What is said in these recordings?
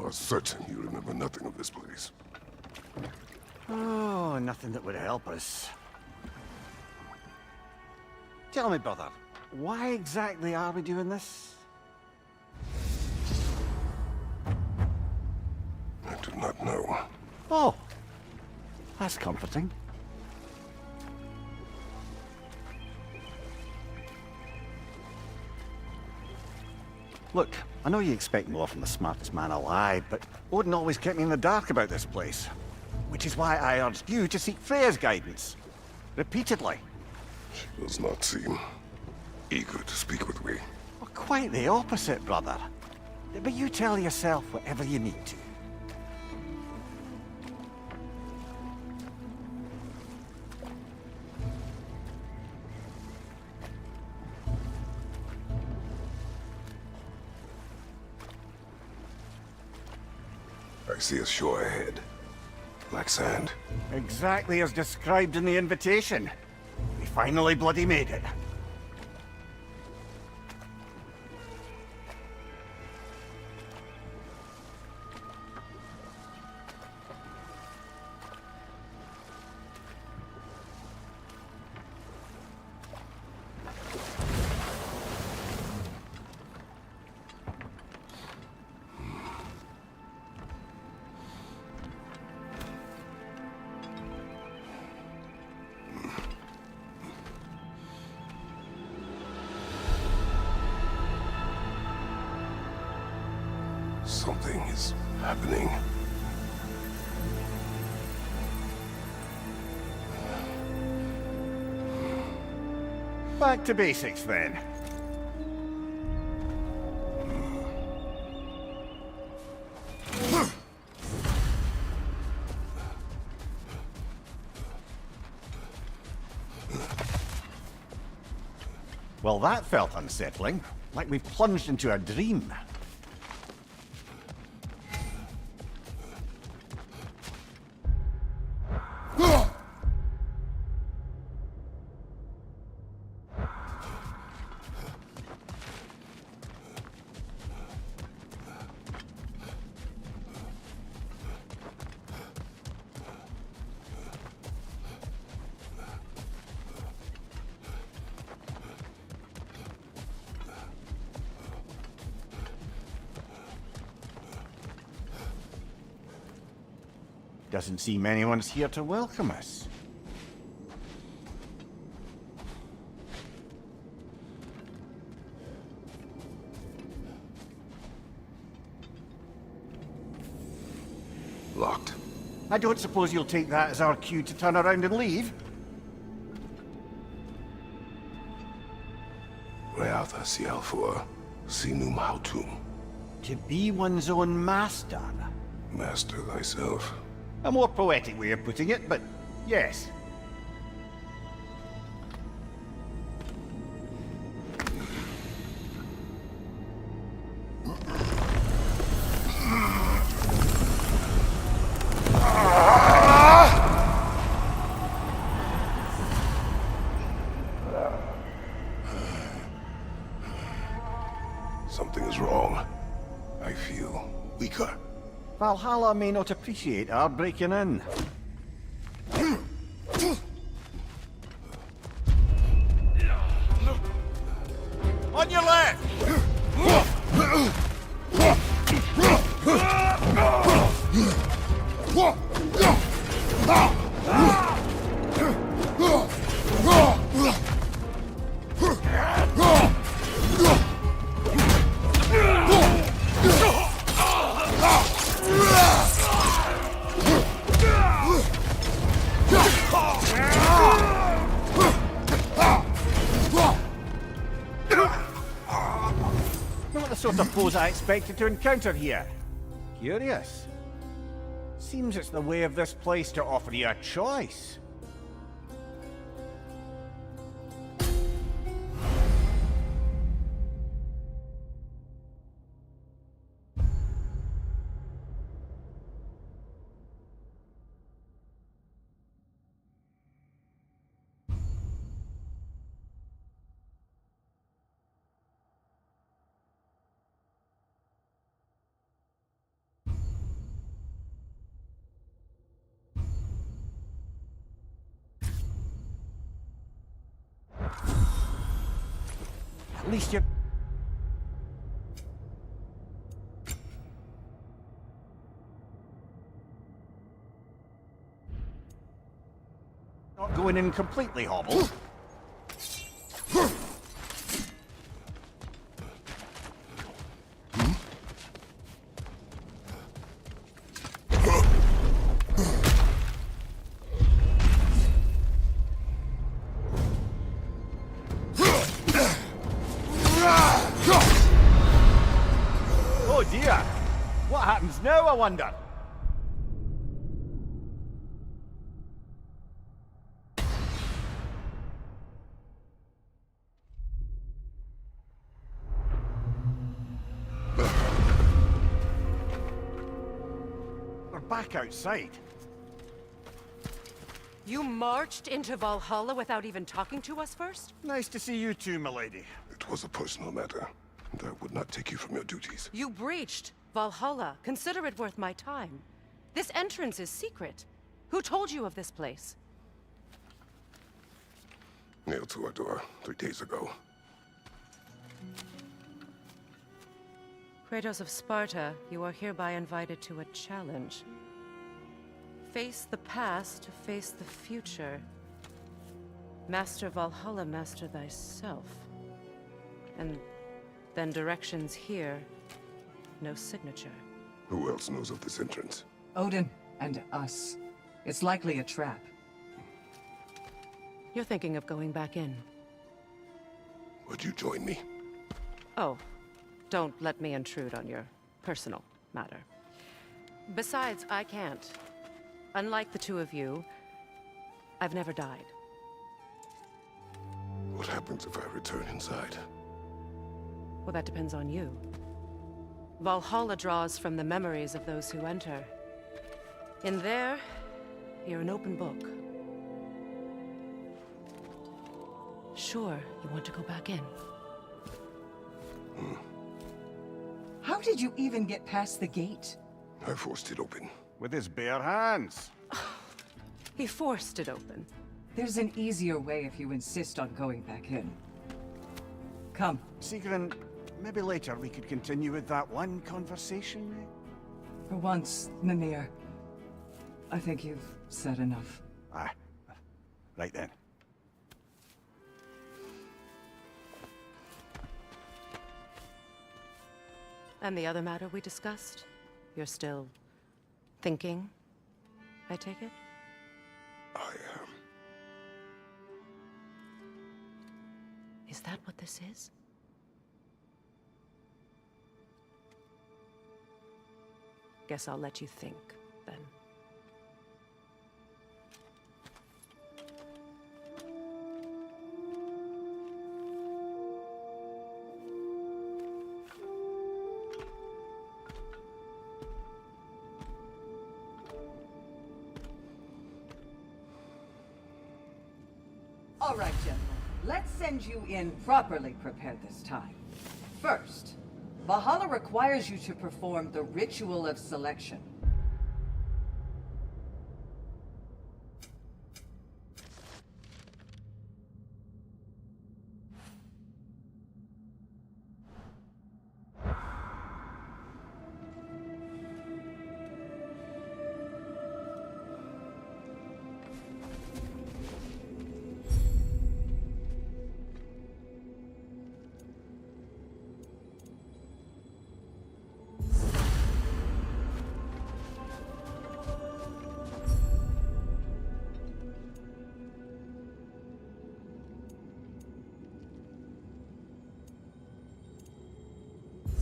are certain you remember nothing of this place. Oh, nothing that would help us. Tell me, brother, why exactly are we doing this? I do not know. Oh, that's comforting. Look, I know you expect more from the smartest man alive, but Odin always kept me in the dark about this place. Which is why I urged you to seek Freya's guidance. Repeatedly. She does not seem eager to speak with me. Well, quite the opposite, brother. But you tell yourself whatever you need to. I see a shore ahead. Black sand. Exactly as described in the invitation. We finally bloody made it. Something is happening. Back to basics, then. Well, that felt unsettling. Like we plunged into a dream. Doesn't seem anyone's here to welcome us. Locked. I don't suppose you'll take that as our cue to turn around and leave? Reatha Sialfur, Sinum Hautum. To be one's own master. Master thyself. A more poetic way of putting it, but yes. Something is wrong. I feel weaker. Valhalla may not appreciate our breaking in. On your left! Not the sort of foes I expected to encounter here. Curious. Seems it's the way of this place to offer you a choice. At least you're not going in completely hobbled. Oh dear! What happens now, I wonder? We're back outside. You marched into Valhalla without even talking to us first? Nice to see you too, milady. It was a personal matter, and I would not take you from your duties. You breached Valhalla. Consider it worth my time. This entrance is secret. Who told you of this place? Nailed to our door 3 days ago. Kratos of Sparta, you are hereby invited to a challenge. Face the past to face the future. Master Valhalla, master thyself. And then directions here, no signature. Who else knows of this entrance? Odin and us. It's likely a trap. You're thinking of going back in. Would you join me? Oh, don't let me intrude on your personal matter. Besides, I can't. Unlike the two of you, I've never died. What happens if I return inside? Well, that depends on you. Valhalla draws from the memories of those who enter. In there, you're an open book. Sure, you want to go back in. How did you even get past the gate? I forced it open. With his bare hands. He forced it open. There's an easier way if you insist on going back in. Come. Sigrun, maybe later we could continue with that one conversation, mate? For once, Mimir. I think you've said enough. Aye. Right then. And the other matter we discussed? You're still thinking, I take it? I am. Is that what this is? Guess I'll let you think, then. All right, gentlemen. Let's send you in properly prepared this time. First, Valhalla requires you to perform the ritual of selection.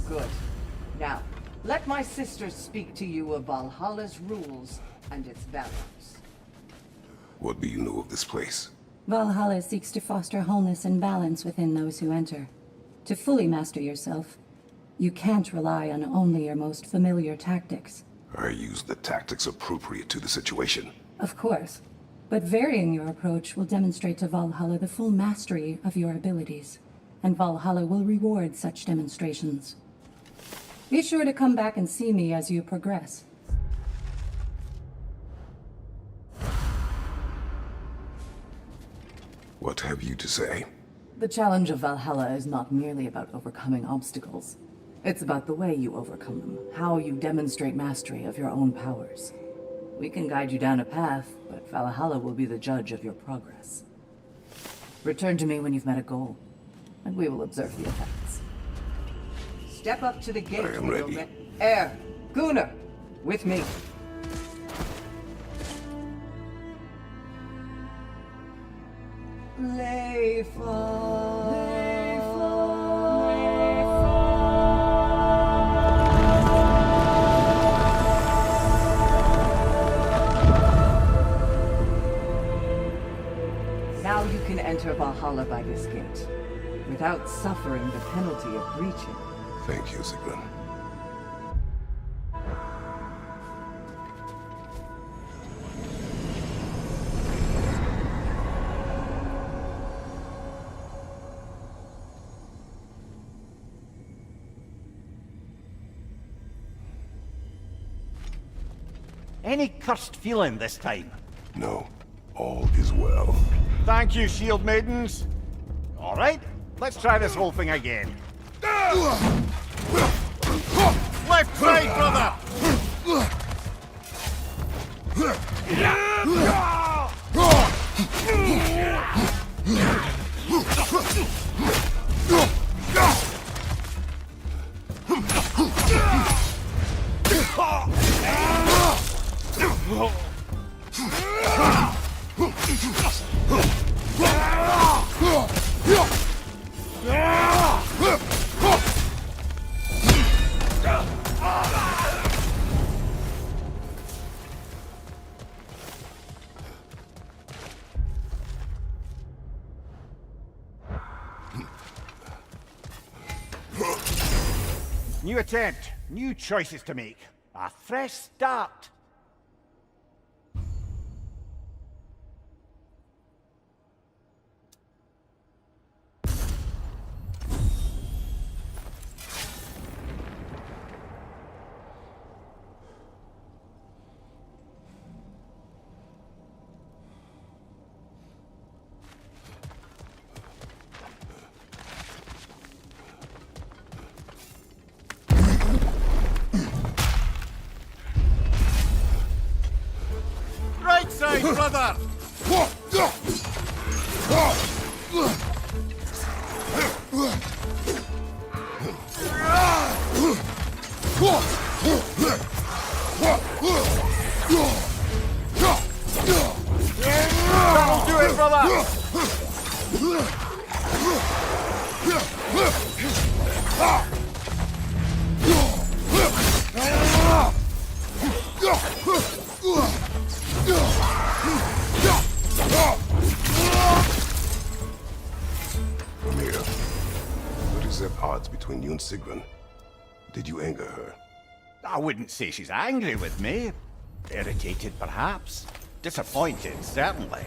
Good. Now, let my sister speak to you of Valhalla's rules and its values. What do you know of this place? Valhalla seeks to foster wholeness and balance within those who enter. To fully master yourself, you can't rely on only your most familiar tactics. I use the tactics appropriate to the situation. Of course, but varying your approach will demonstrate to Valhalla the full mastery of your abilities, and Valhalla will reward such demonstrations. Be sure to come back and see me as you progress. What have you to say? The challenge of Valhalla is not merely about overcoming obstacles. It's about the way you overcome them, how you demonstrate mastery of your own powers. We can guide you down a path, but Valhalla will be the judge of your progress. Return to me when you've met a goal, and we will observe the effects. Step up to the gate. I am ready. Gunnar, with me. Now you can enter Valhalla by this gate, without suffering the penalty of breaching. Thank you, Sigmund. Any cursed feeling this time? No, all is well. Thank you, shield maidens. All right, let's try this whole thing again. Left side, brother! New attempt, new choices to make. A fresh start. Right side, brother! That'll do it, brother! Mia, what is the odds between you and Sigrun? Did you anger her? I wouldn't say she's angry with me. Irritated, perhaps. Disappointed, certainly.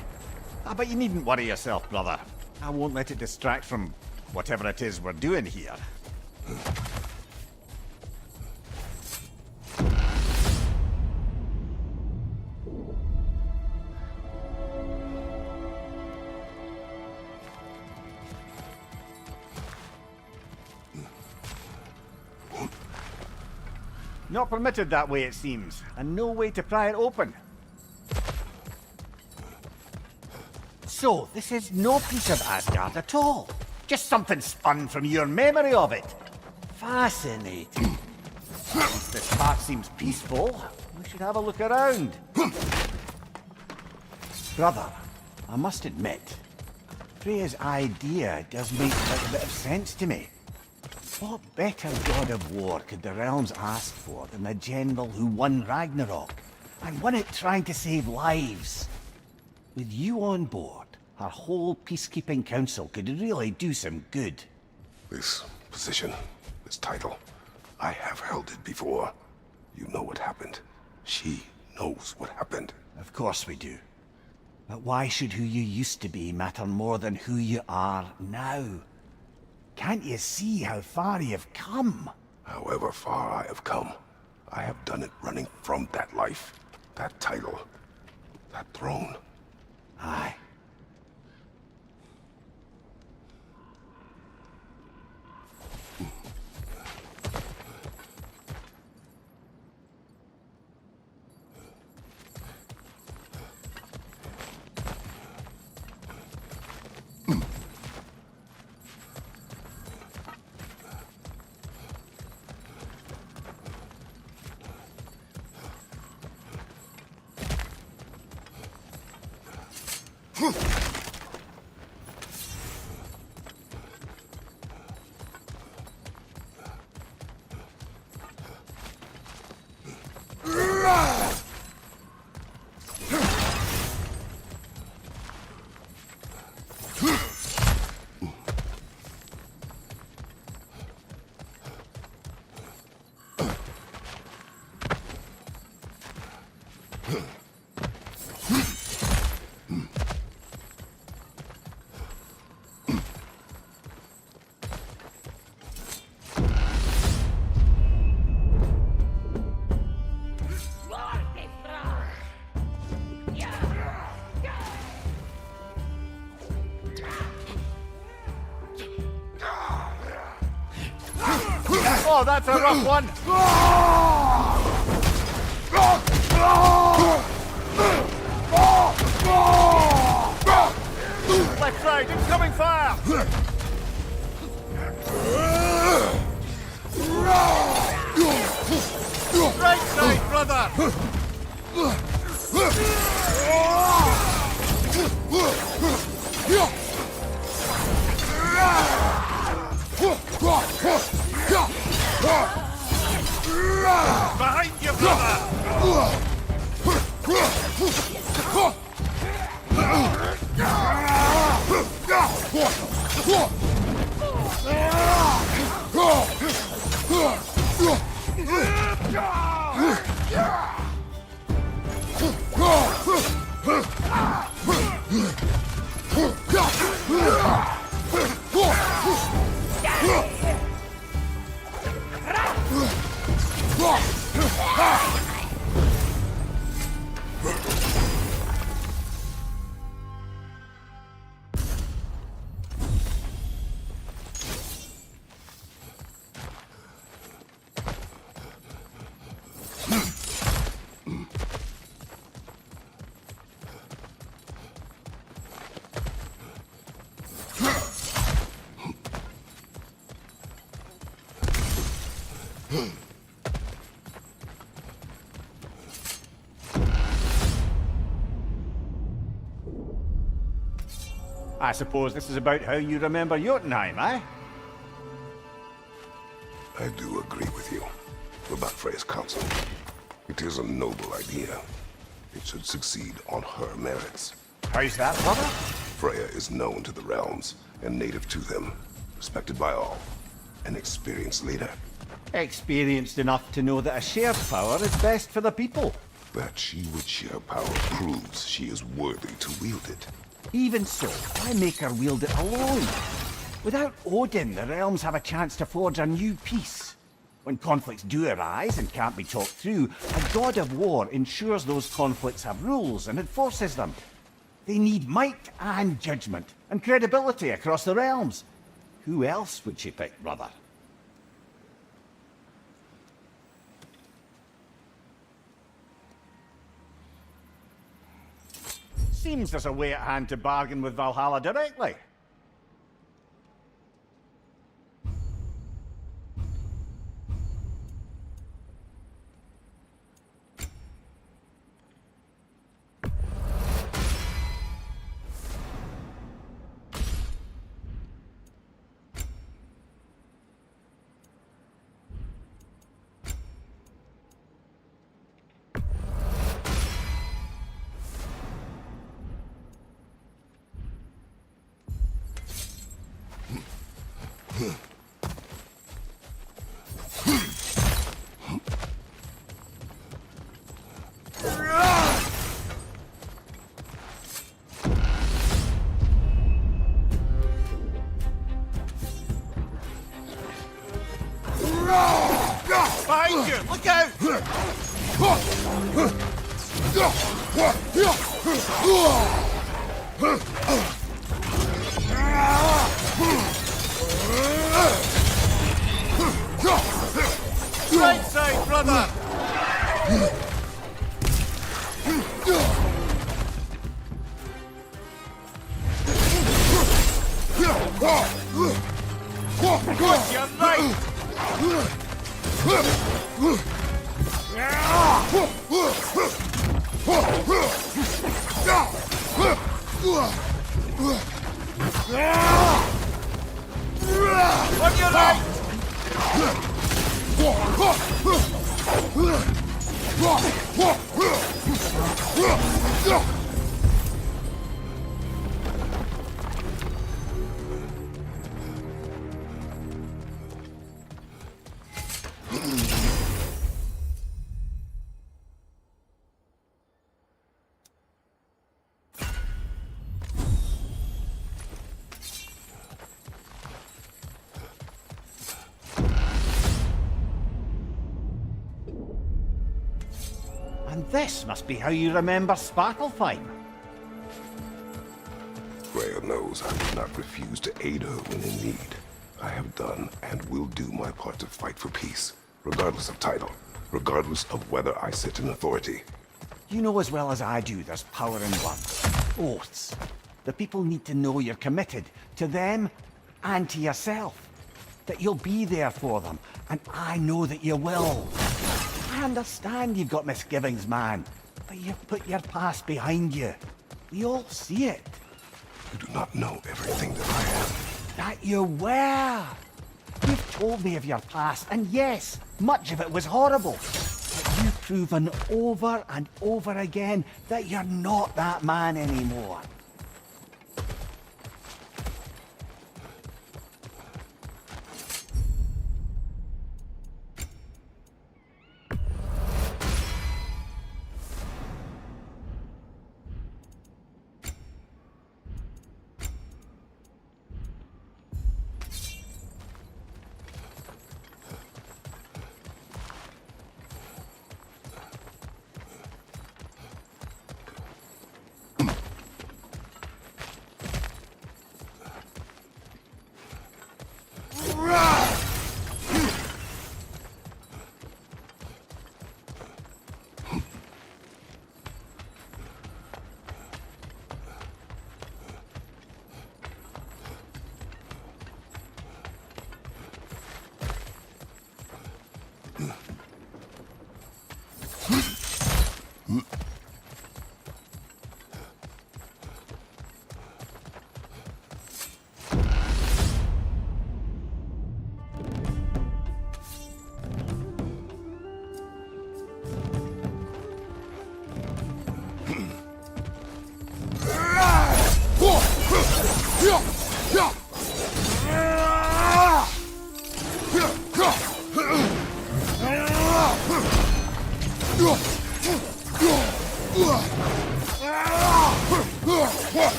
But you needn't worry yourself, brother. I won't let it distract from whatever it is we're doing here. Not permitted that way, it seems, and no way to pry it open. So, this is no piece of Asgard at all. Just something spun from your memory of it. Fascinating. Since this part seems peaceful, we should have a look around. Brother, I must admit, Freya's idea does make quite a bit of sense to me. What better god of war could the realms ask for than a general who won Ragnarök, and won it trying to save lives? With you on board, our whole peacekeeping council could really do some good. This position, this title, I have held it before. You know what happened. She knows what happened. Of course we do. But why should who you used to be matter more than who you are now? Can't you see how far you've come? However far I have come, I have done it running from that life, that title, that throne. Aye. Oh, that's a rough one! Left side, incoming fire! Right side, brother! Behind you, brother! I suppose this is about how you remember Jotunheim, eh? I do agree with you about Freya's council. It is a noble idea. It should succeed on her merits. How's that, brother? Freya is known to the realms and native to them, respected by all, an experienced leader. Experienced enough to know that a shared power is best for the people. That she would share power proves she is worthy to wield it. Even so, why make her wield it alone? Without Odin, the realms have a chance to forge a new peace. When conflicts do arise and can't be talked through, a god of war ensures those conflicts have rules and enforces them. They need might and judgment, and credibility across the realms. Who else would she pick, brother? Seems there's a way at hand to bargain with Valhalla directly. Behind you! Look out! Right side, brother! You're right! On your right! And this must be how you remember Svartalfheim. Freya knows I would not refuse to aid her when in need. I have done and will do my part to fight for peace, regardless of title, regardless of whether I sit in authority. You know as well as I do there's power in words. Oaths. The people need to know you're committed to them and to yourself. That you'll be there for them, and I know that you will. I understand you've got misgivings, man, but you've put your past behind you. We all see it. You do not know everything that I am. That you were. You've told me of your past, and yes, much of it was horrible. But you've proven over and over again that you're not that man anymore.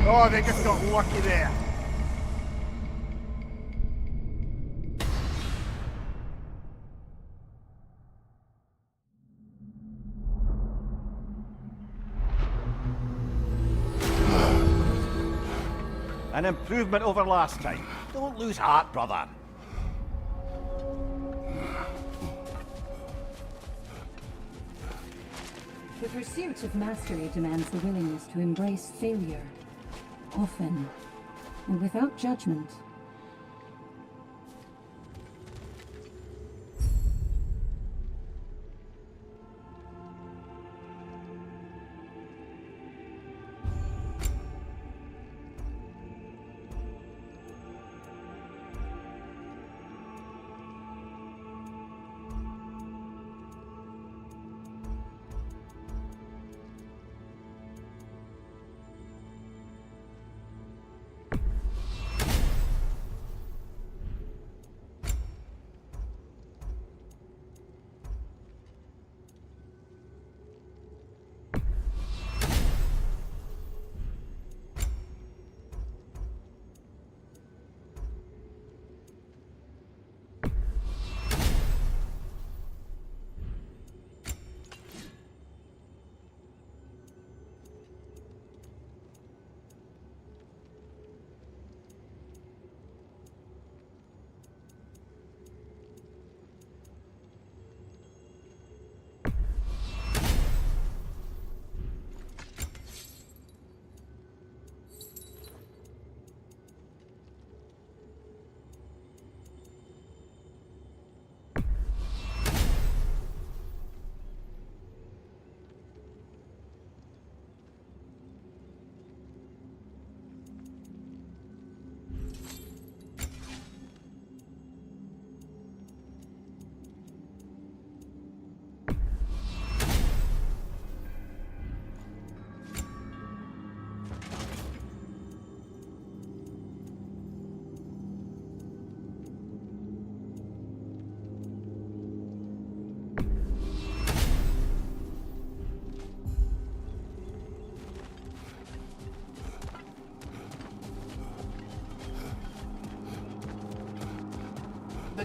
Oh, they just got lucky there. An improvement over last time. Don't lose heart, brother. The pursuit of mastery demands the willingness to embrace failure, often, and without judgment.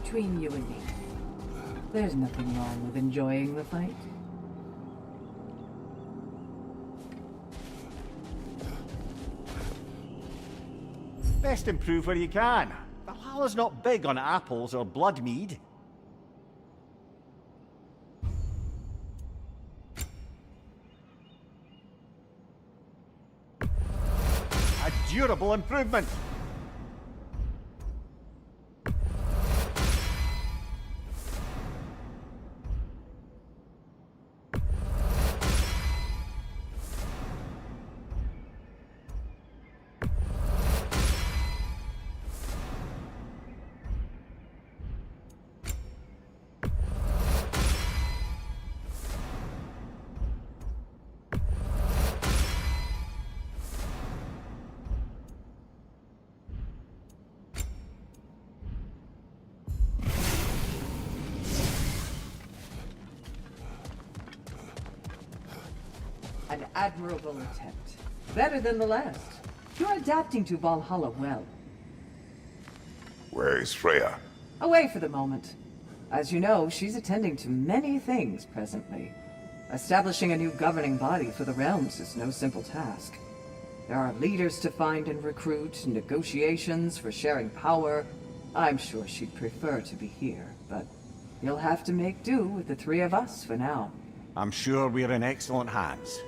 between you and me, there's nothing wrong with enjoying the fight. Best improve where you can. Valhalla's not big on apples or blood mead. A durable improvement. An admirable attempt. Better than the last. You're adapting to Valhalla well. Where is Freya? Away for the moment. As you know, she's attending to many things presently. Establishing a new governing body for the realms is no simple task. There are leaders to find and recruit, negotiations for sharing power. I'm sure she'd prefer to be here, but you'll have to make do with the three of us for now. I'm sure we're in excellent hands.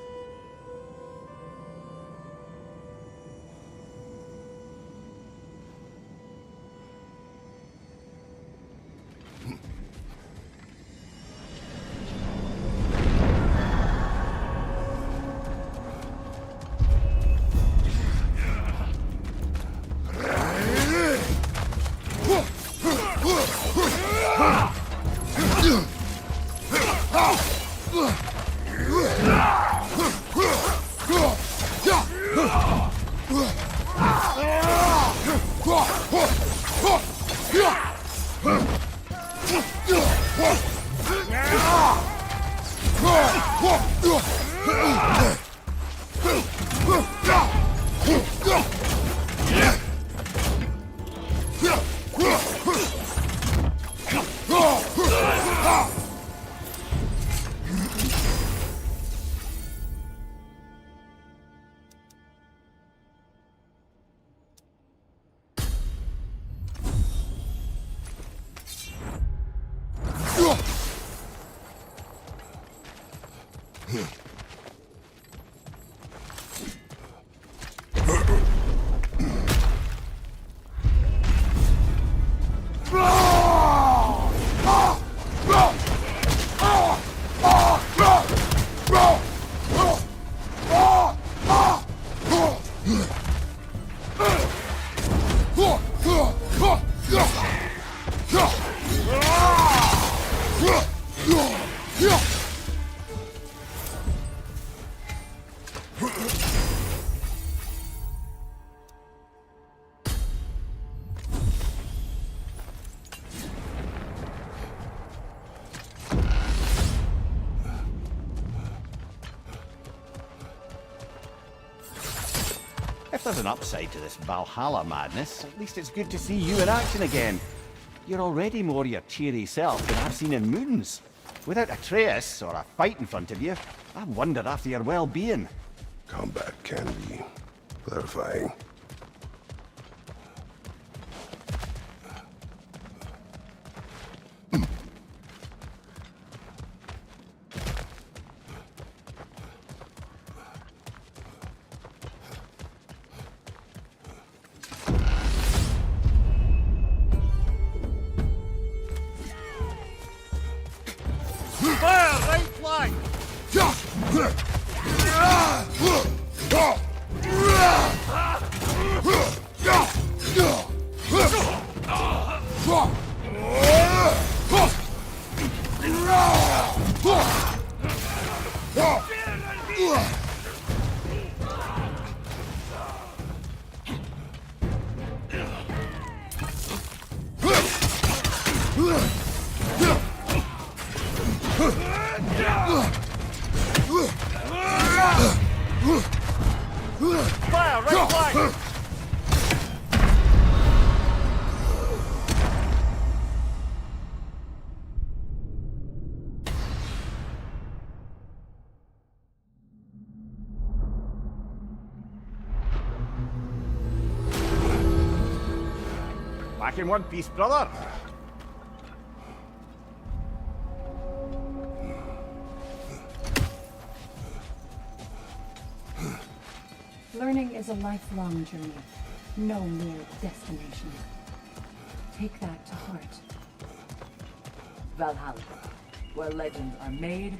If there's an upside to this Valhalla madness, at least it's good to see you in action again. You're already more your cheery self than I've seen in moons. Without Atreus, or a fight in front of you, I wonder after your well-being. Combat can be clarifying. Fire, right flank! Fire, right flank! back in one piece, brother. Learning is a lifelong journey, no mere destination. Take that to heart. Valhalla, where legends are made.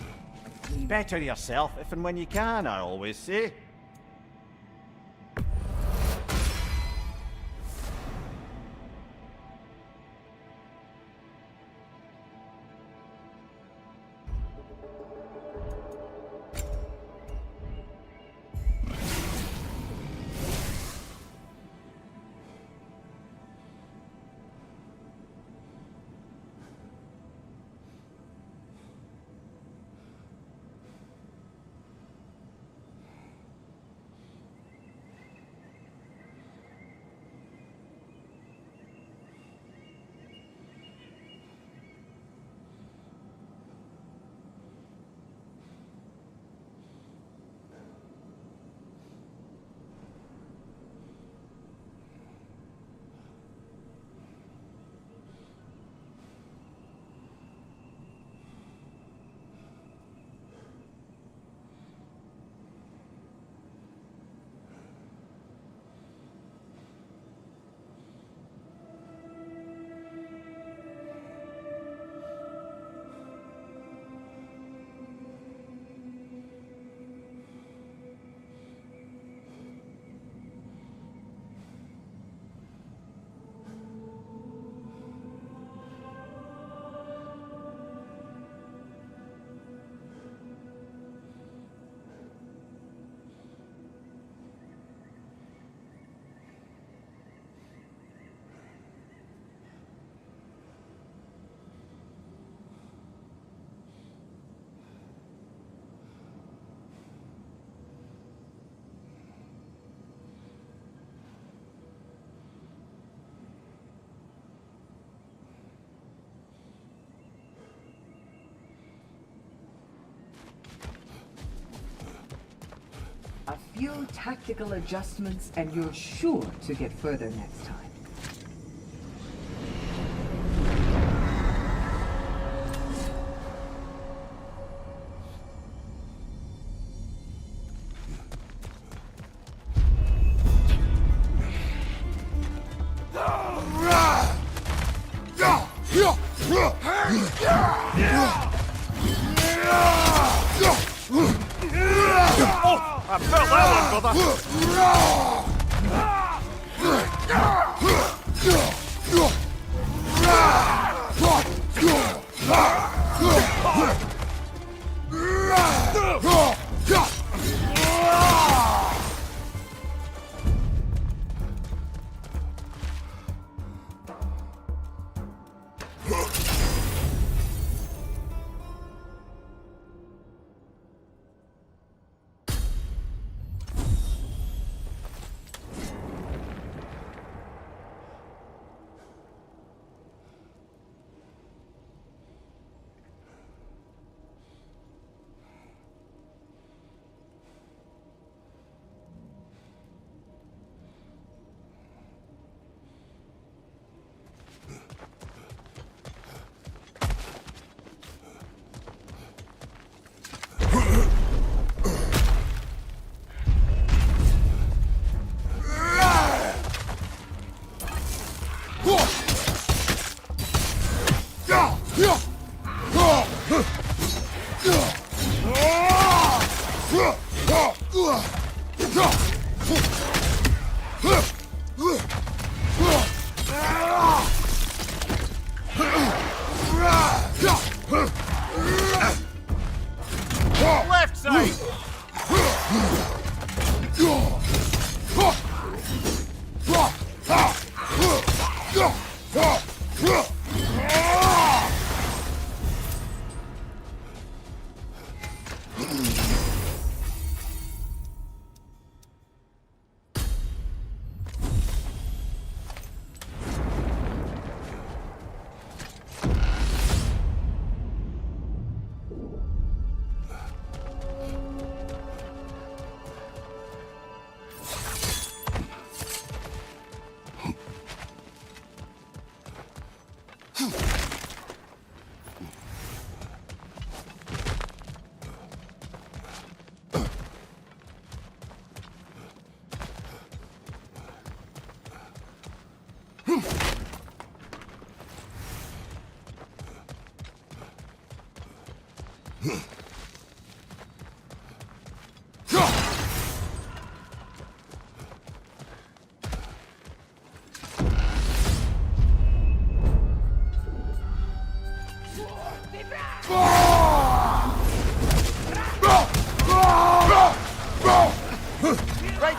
Better yourself if and when you can, I always say. A few tactical adjustments and you're sure to get further next time. I felt that one, brother. Left side! Right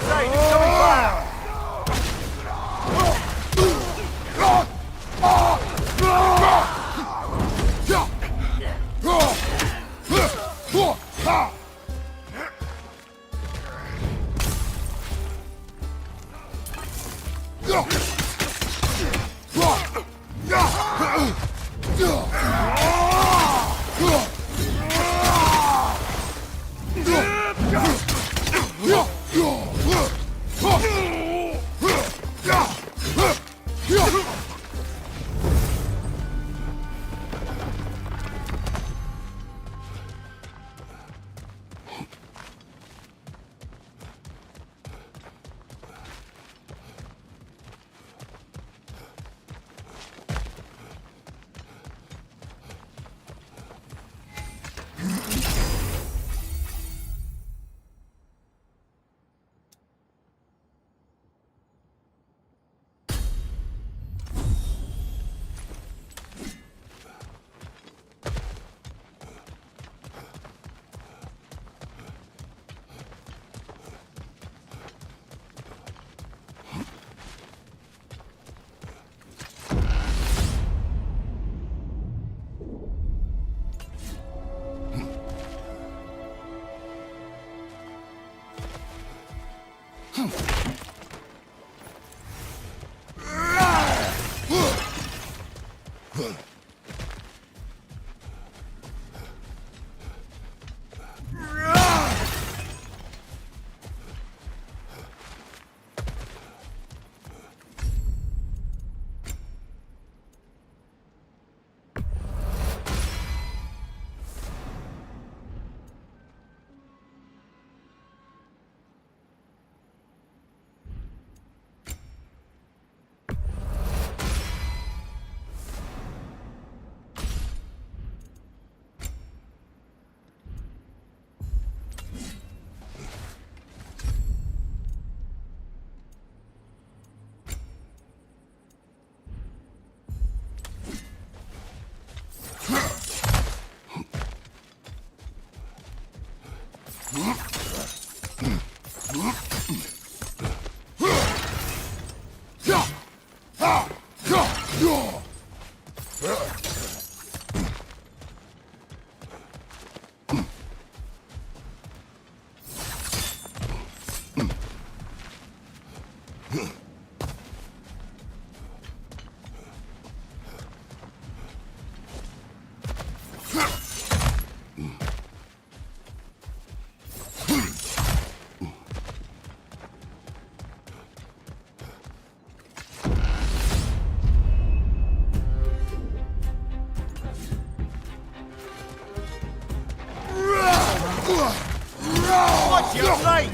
side, incoming fire! Watch your right!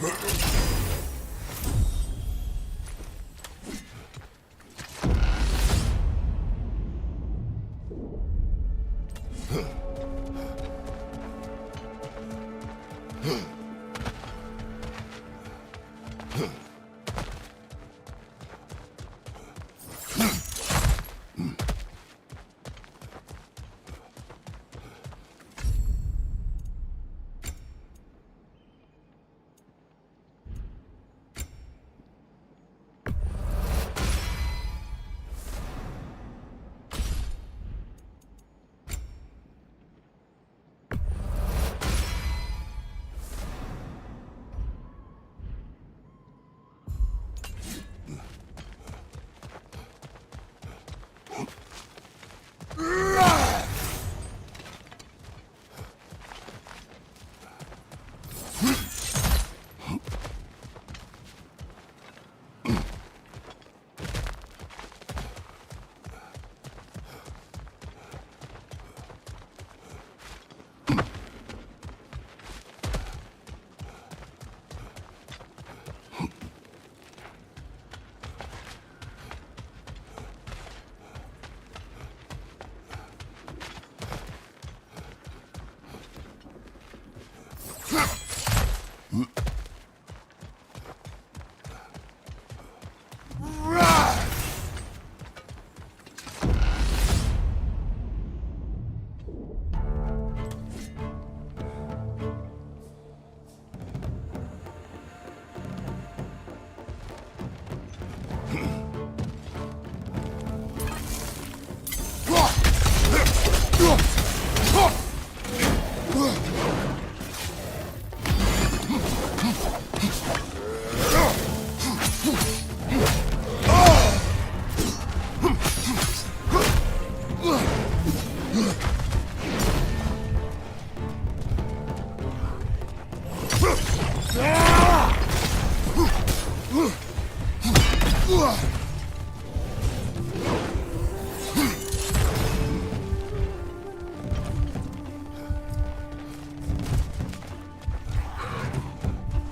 Huh?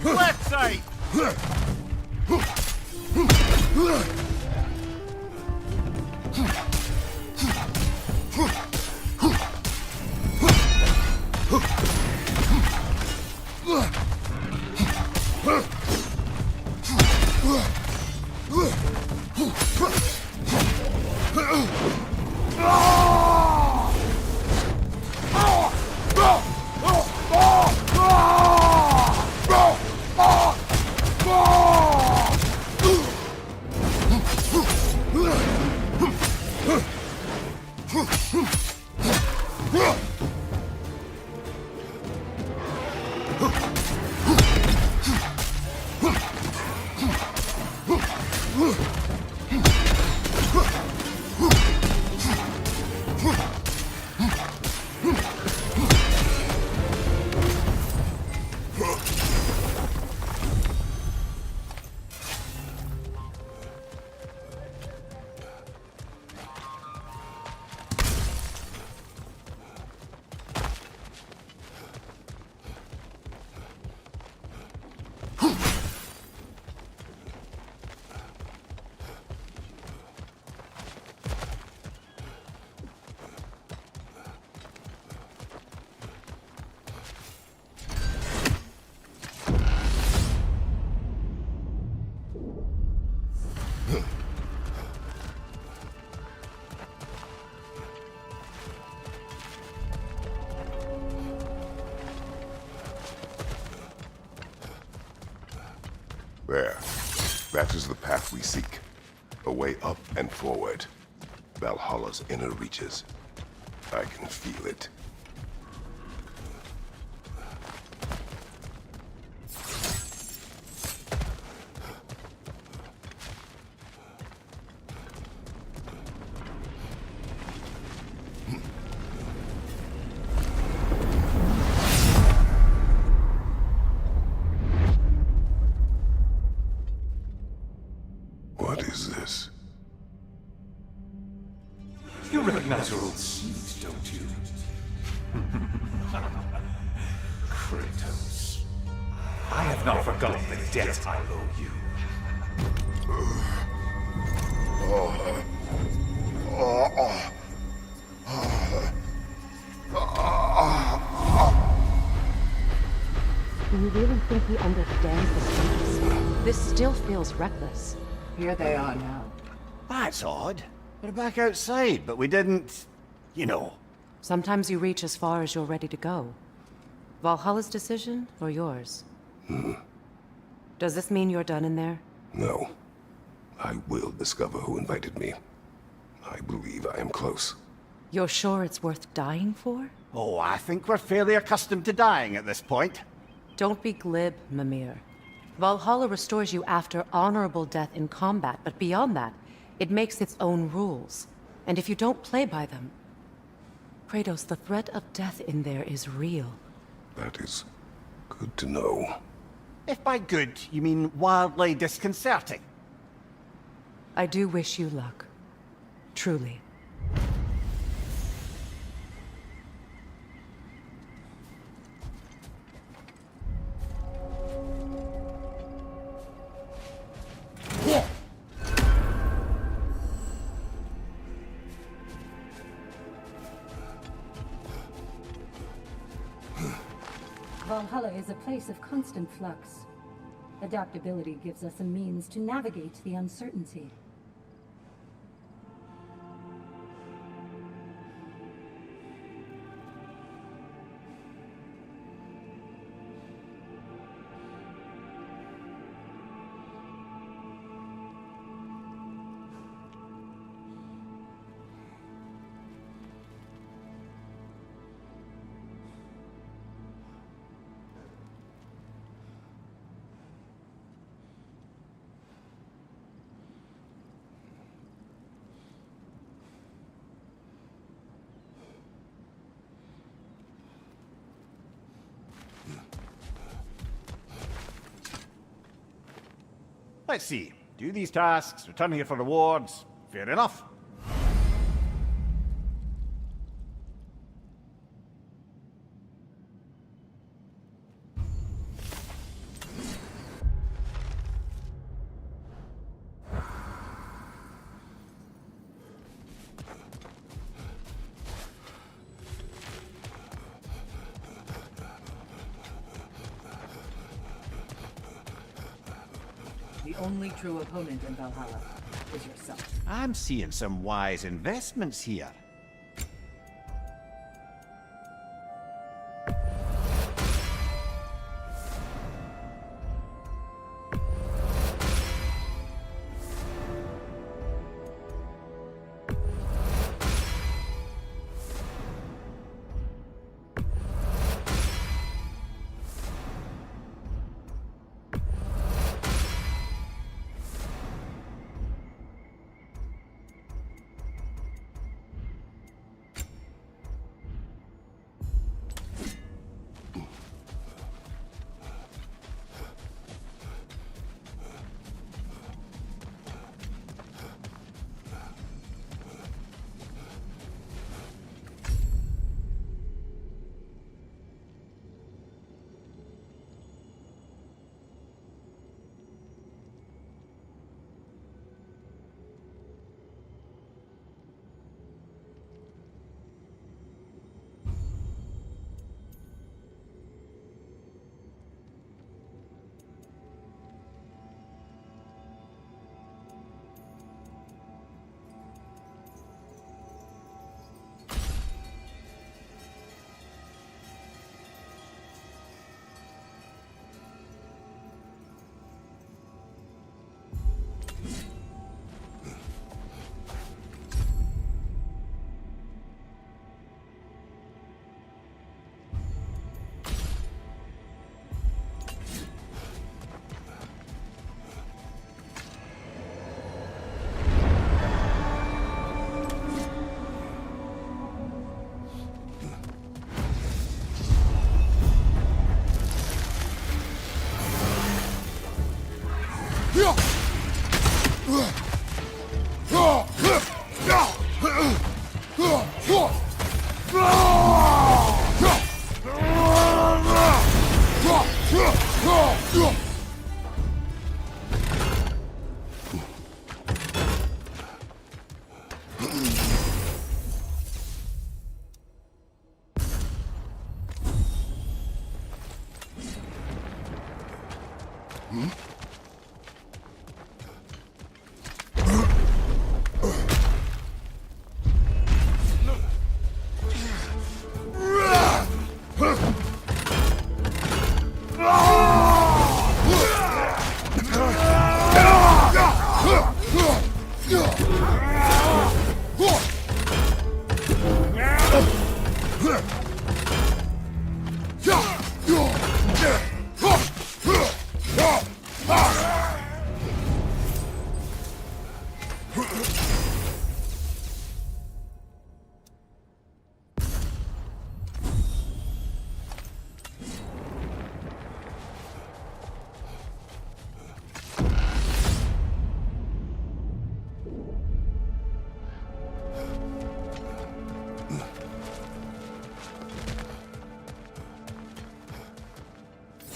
Left side! There. That is the path we seek. A way up and forward. Valhalla's inner reaches. I can feel it. What is this? You recognize your old seat, don't you? Kratos. I have not forgotten the debt I owe you. Do you really think he understands the stakes? This still feels reckless. Here they are now. That's odd. We're back outside, but we didn't... you know. Sometimes you reach as far as you're ready to go. Valhalla's decision, or yours? Does this mean you're done in there? No. I will discover who invited me. I believe I am close. You're sure it's worth dying for? Oh, I think we're fairly accustomed to dying at this point. Don't be glib, Mimir. Valhalla restores you after honorable death in combat, but beyond that, it makes its own rules. And if you don't play by them... Kratos, the threat of death in there is real. That is good to know. If by good, you mean wildly disconcerting. I do wish you luck. Truly. Valhalla is a place of constant flux. Adaptability gives us a means to navigate the uncertainty. Let's see. Do these tasks, return here for rewards. Fair enough. The only true opponent in Valhalla is yourself. I'm seeing some wise investments here.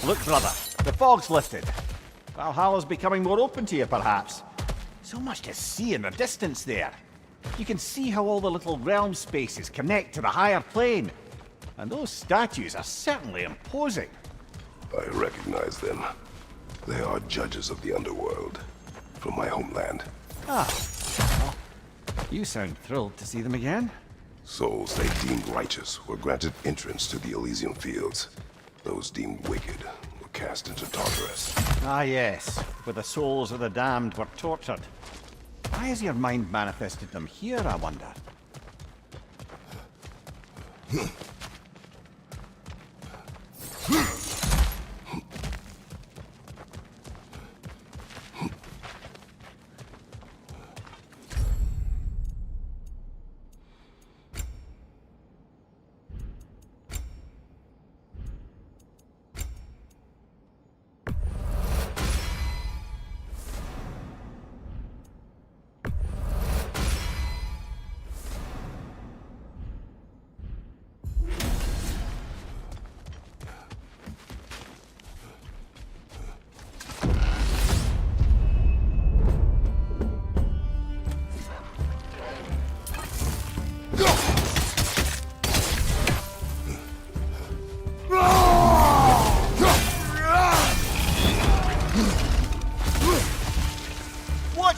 Look, brother, the fog's lifted. Valhalla's becoming more open to you, perhaps. So much to see in the distance there. You can see how all the little realm spaces connect to the higher plane. And those statues are certainly imposing. I recognize them. They are judges of the underworld, from my homeland. Ah, well, you sound thrilled to see them again. Souls they deemed righteous were granted entrance to the Elysian fields. Those deemed wicked were cast into Tartarus. Ah yes, where the souls of the damned were tortured. Why has your mind manifested them here, I wonder?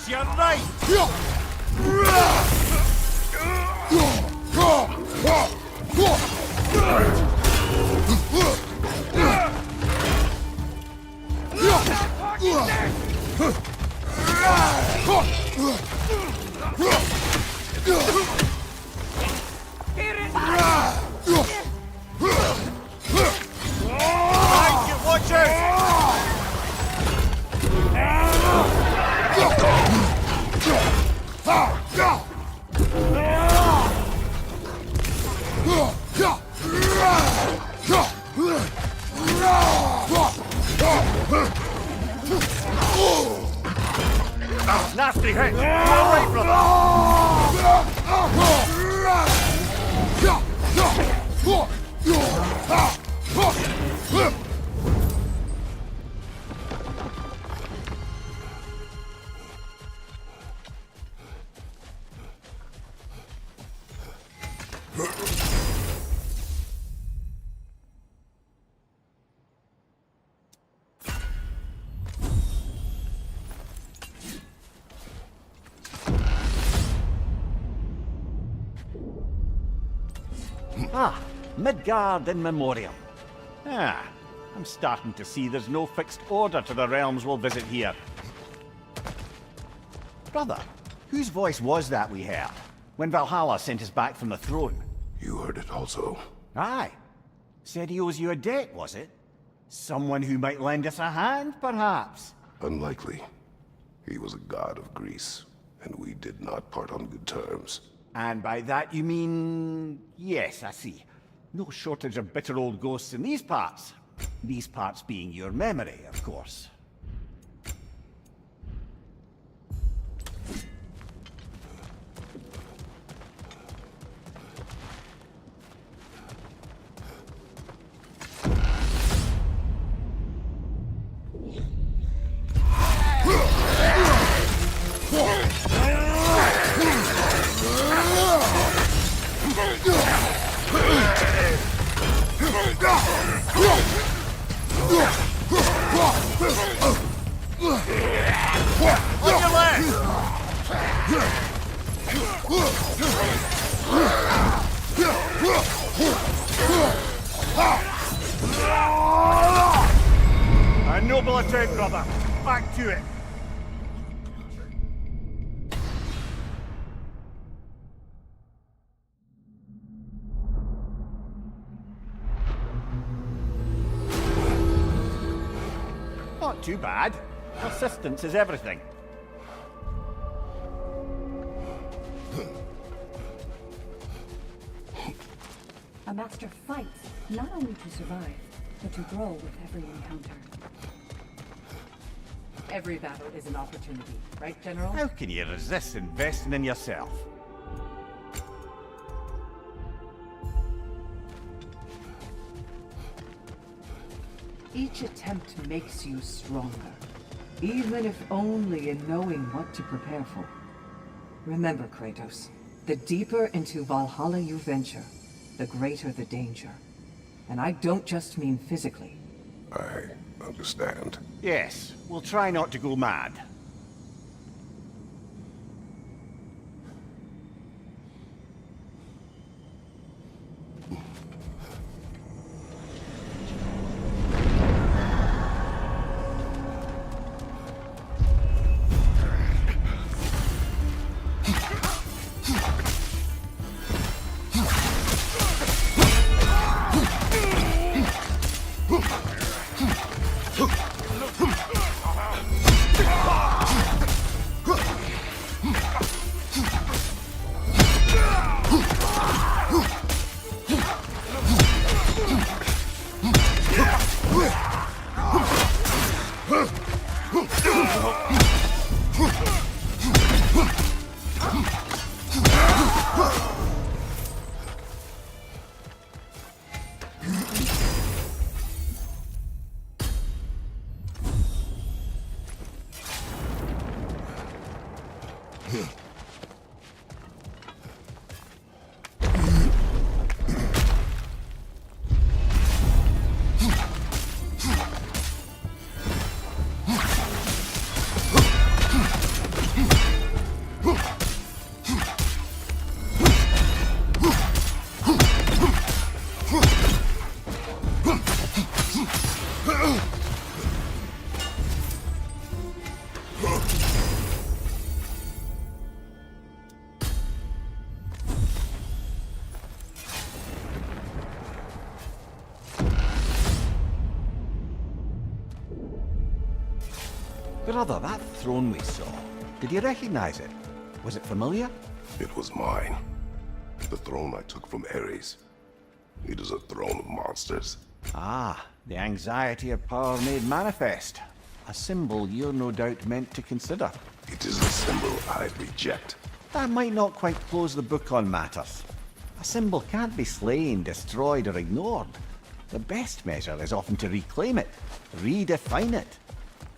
What's your right? Watch out! Nasty hit! You're right, Ah, Midgard in memoriam. Ah, I'm starting to see there's no fixed order to the realms we'll visit here. Brother, whose voice was that we heard when Valhalla sent us back from the throne? You heard it also. Aye. Said he owes you a debt, was it? Someone who might lend us a hand, perhaps? Unlikely. He was a god of Greece, and we did not part on good terms. And by that you mean... Yes, I see. No shortage of bitter old ghosts in these parts. These parts being your memory, of course. A noble attempt, brother. Back to it. Not too bad. Persistence is everything. A master fights not only to survive, but to grow with every encounter. Every battle is an opportunity, right, General? How can you resist investing in yourself? Each attempt makes you stronger, even if only in knowing what to prepare for. Remember, Kratos, the deeper into Valhalla you venture, the greater the danger. And I don't just mean physically. I understand. Yes, we'll try not to go mad. Brother, that throne we saw, did you recognize it? Was it familiar? It was mine. The throne I took from Ares. It is a throne of monsters. Ah, the anxiety of power made manifest. A symbol you're no doubt meant to consider. It is a symbol I reject. That might not quite close the book on matters. A symbol can't be slain, destroyed, or ignored. The best measure is often to reclaim it, redefine it.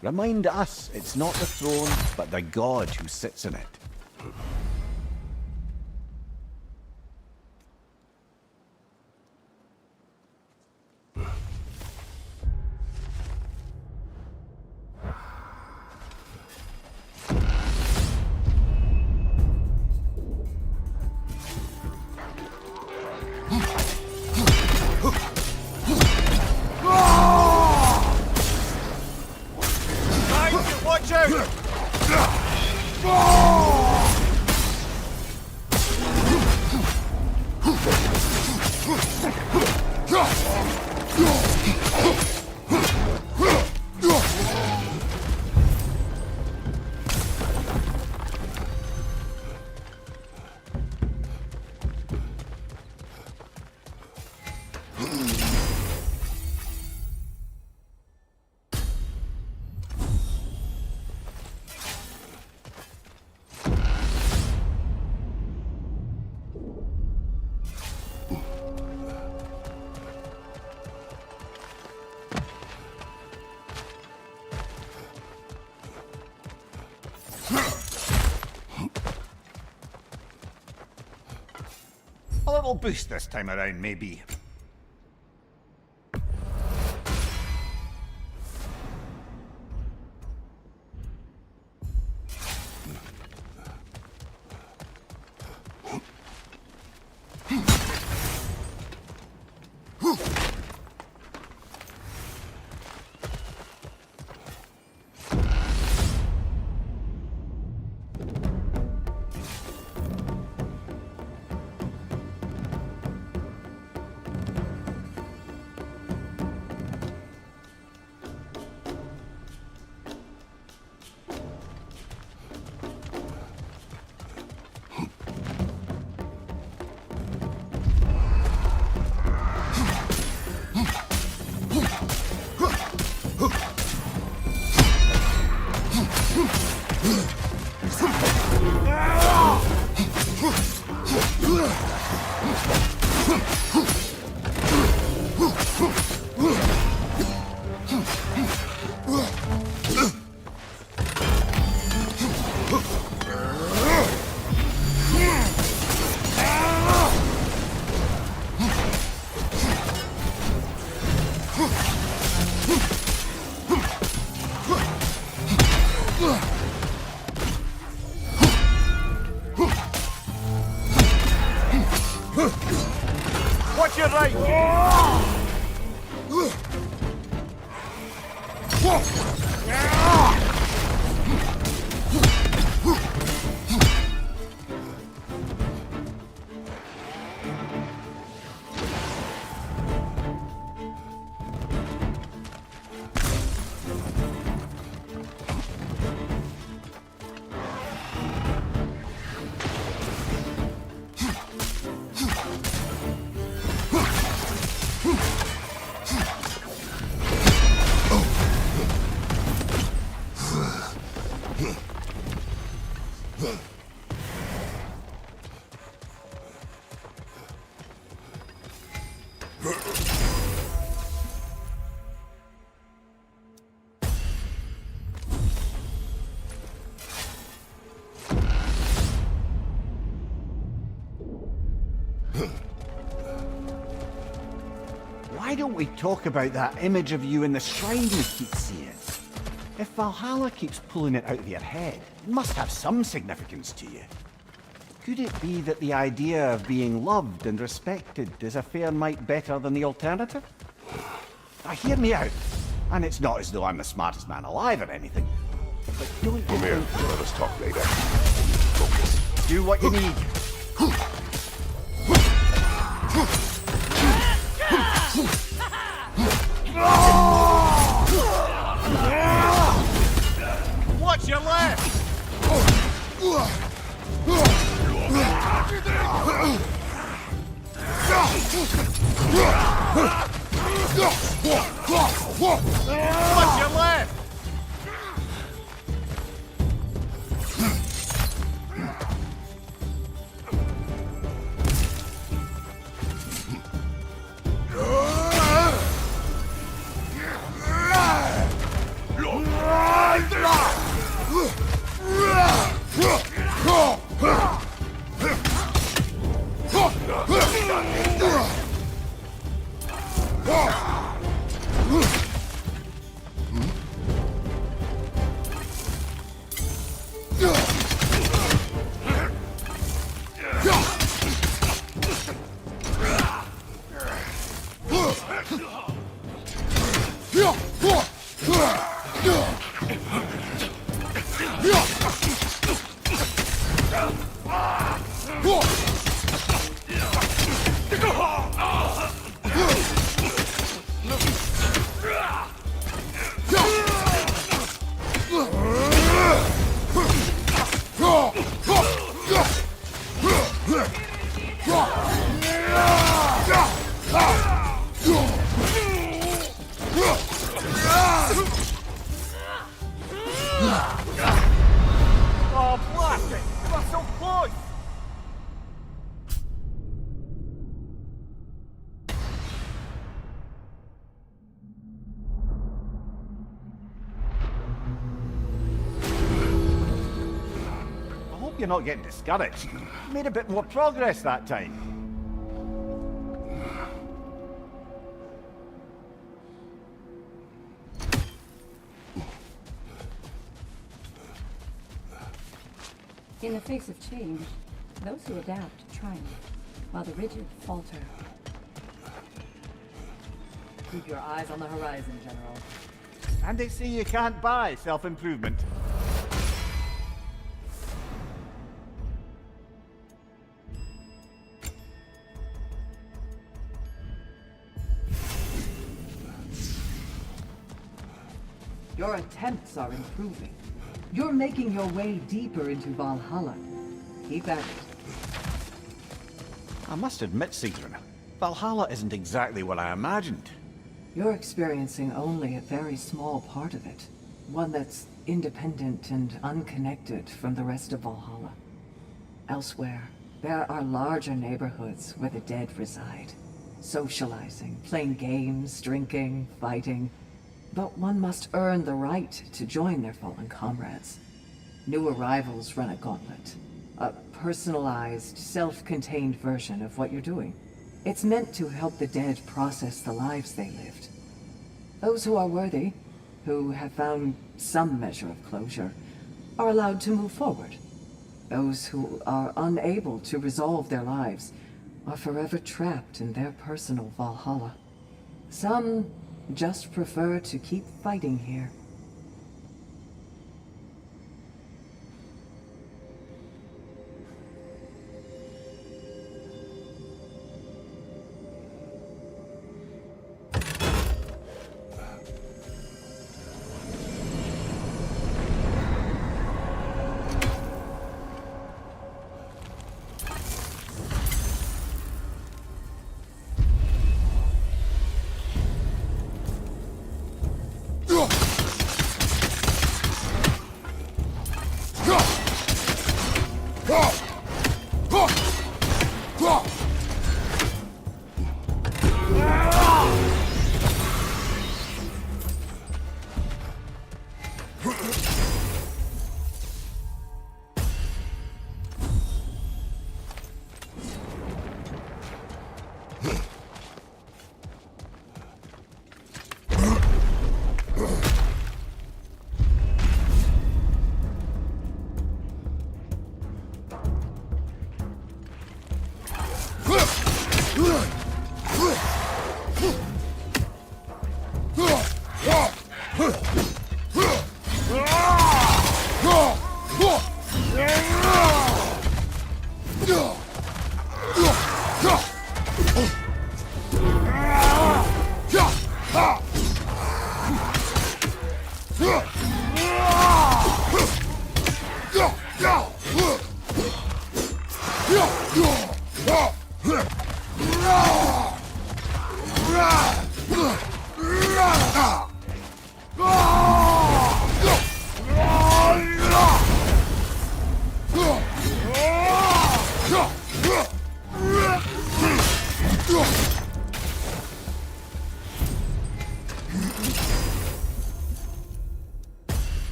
Remind us it's not the throne, but the god who sits in it. Watch out! A little boost this time around, maybe. Watch your right! Why don't we talk about that image of you in the shrine we keep seeing? If Valhalla keeps pulling it out of your head, it must have some significance to you. Could it be that the idea of being loved and respected is a fair mite better than the alternative? Now hear me out, and it's not as though I'm the smartest man alive or anything, but don't Come here. think- Let us talk later. Focus. Do what you need. left! Watch your left! Oh, blast it! You were so close! I hope you're not getting discouraged. You made a bit more progress that time. In the face of change, those who adapt triumph, while the rigid falter. Keep your eyes on the horizon, General. And they say you can't buy self-improvement. Your attempts are improving. You're making your way deeper into Valhalla. Keep at it. I must admit, Sigrun, Valhalla isn't exactly what I imagined. You're experiencing only a very small part of it. One that's independent and unconnected from the rest of Valhalla. Elsewhere, there are larger neighborhoods where the dead reside. Socializing, playing games, drinking, fighting. But one must earn the right to join their fallen comrades. New arrivals run a gauntlet. A personalized, self-contained version of what you're doing. It's meant to help the dead process the lives they lived. Those who are worthy, who have found some measure of closure, are allowed to move forward. Those who are unable to resolve their lives are forever trapped in their personal Valhalla. Some just prefer to keep fighting here.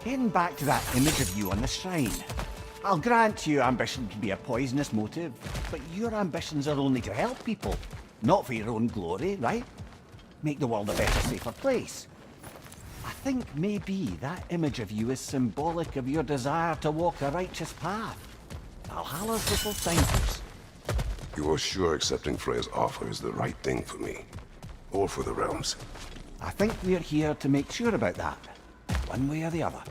Getting back to that image of you on the shrine. I'll grant you ambition can be a poisonous motive, but your ambitions are only to help people, not for your own glory, right? Make the world a better, safer place. I think maybe that image of you is symbolic of your desire to walk a righteous path. Valhalla's little signpost. You are sure accepting Freya's offer is the right thing for me? Or for the realms? I think we're here to make sure about that, one way or the other.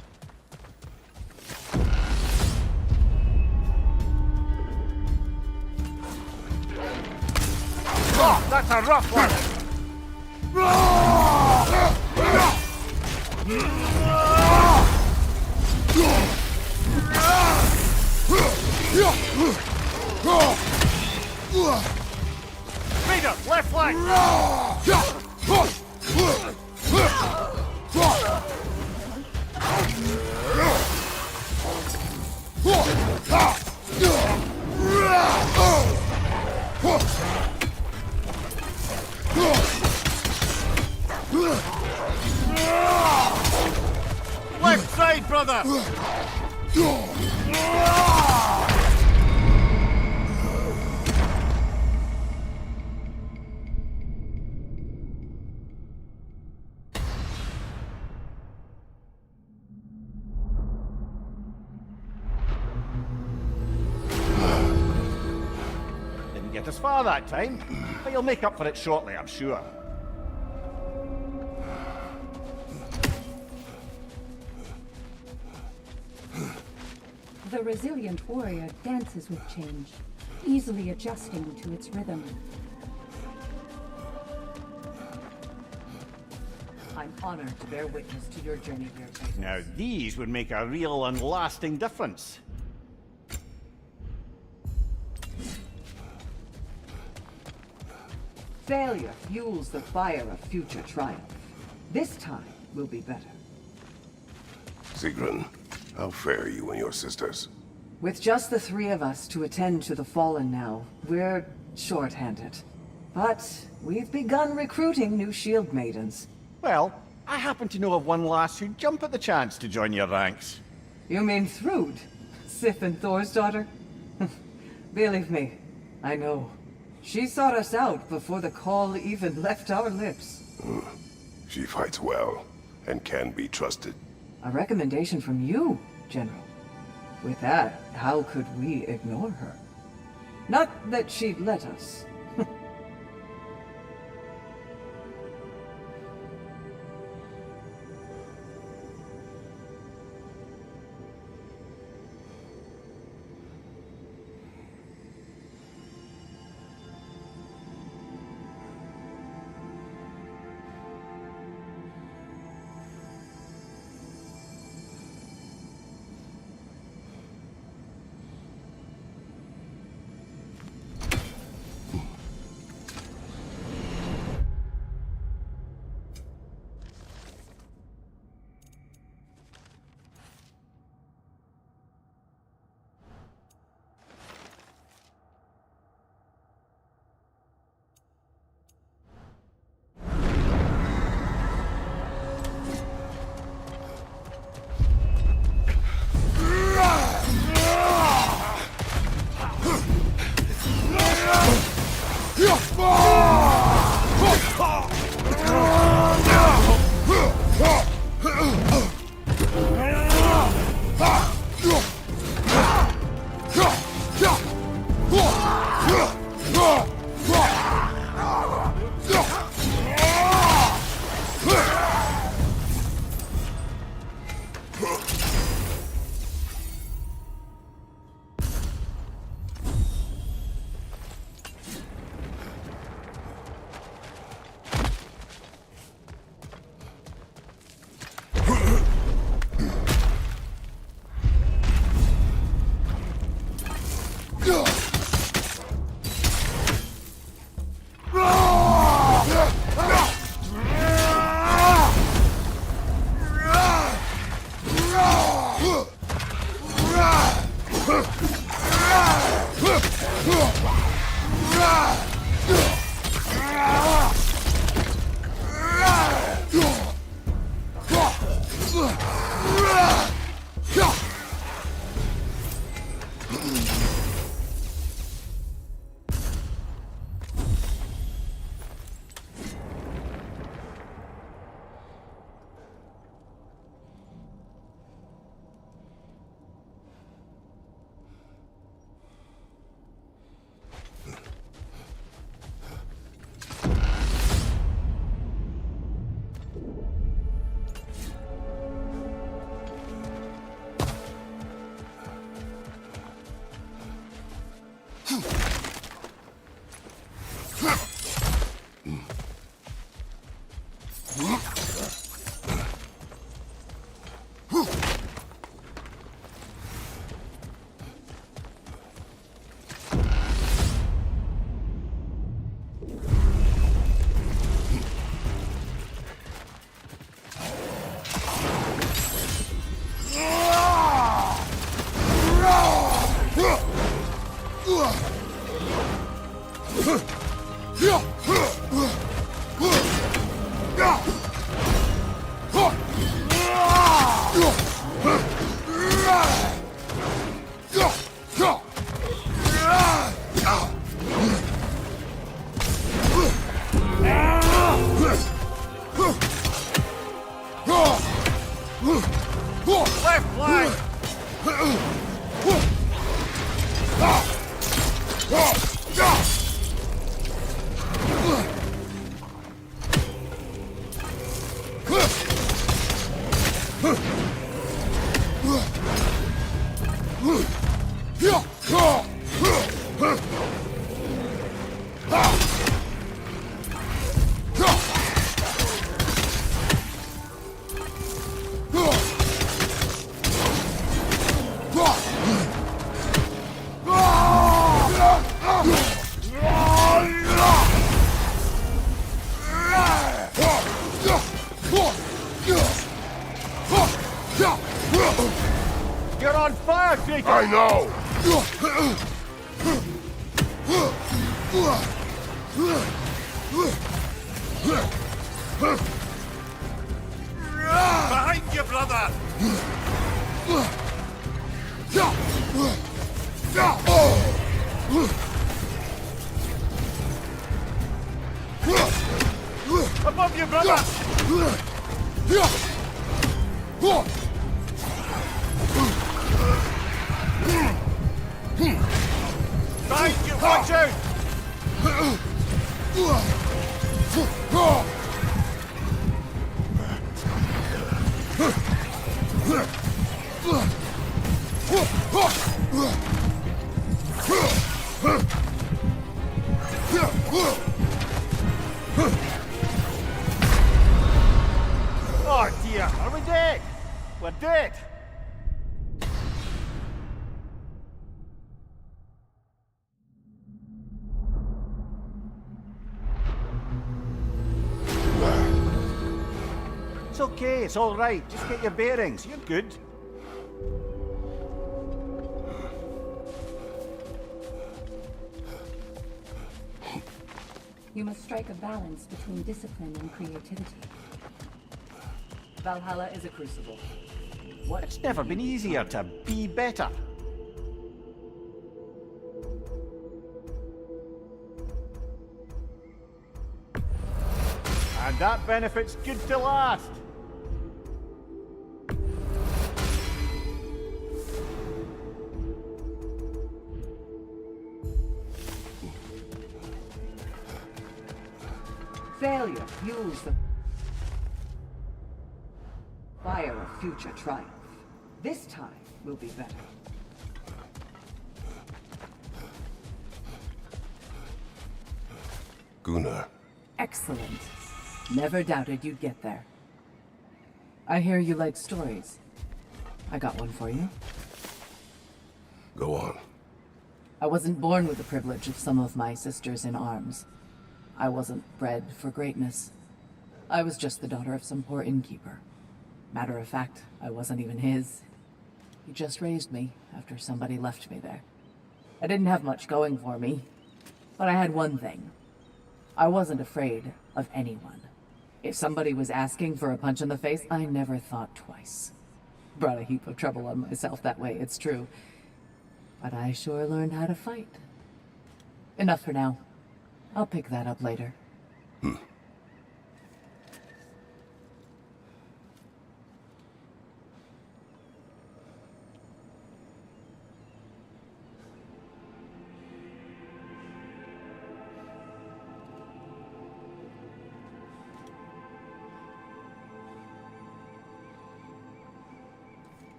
Oh, that's a rough one! Peter, left flank! Left side, brother! Didn't get as far that time, but you'll make up for it shortly, I'm sure. The resilient warrior dances with change, easily adjusting to its rhythm. I'm honored to bear witness to your journey here, Titan. Now these would make a real and lasting difference. Failure fuels the fire of future triumph. This time will be better. Sigrun, how fare you and your sisters? With just the three of us to attend to the fallen now, we're short-handed. But we've begun recruiting new shield maidens. Well, I happen to know of one lass who'd jump at the chance to join your ranks. You mean Thrud? Sif and Thor's daughter? Believe me, I know. She sought us out before the call even left our lips. She fights well, and can be trusted. A recommendation from you, General. With that, how could we ignore her? Not that she'd let us. Left flank! You're on fire, Creaker! I know! Behind you, brother! Above you, brother! Behind you, watch out! Oh dear, are we dead? We're dead! It's okay, it's all right. Just get your bearings. You're good. You must strike a balance between discipline and creativity. Valhalla is a crucible. It's never been easier to be better. And that benefit's good to last! Failure fuels the fire of future triumph. This time will be better. Gunnar, Excellent. Never doubted you'd get there. I hear you like stories. I got one for you. go on. I wasn't born with the privilege of some of my sisters in arms. I wasn't bred for greatness. I was just the daughter of some poor innkeeper. Matter of fact, I wasn't even his. He just raised me after somebody left me there. I didn't have much going for me, but I had one thing. I wasn't afraid of anyone. If somebody was asking for a punch in the face, I never thought twice. Brought a heap of trouble on myself that way, it's true. But I sure learned how to fight. Enough for now. I'll pick that up later.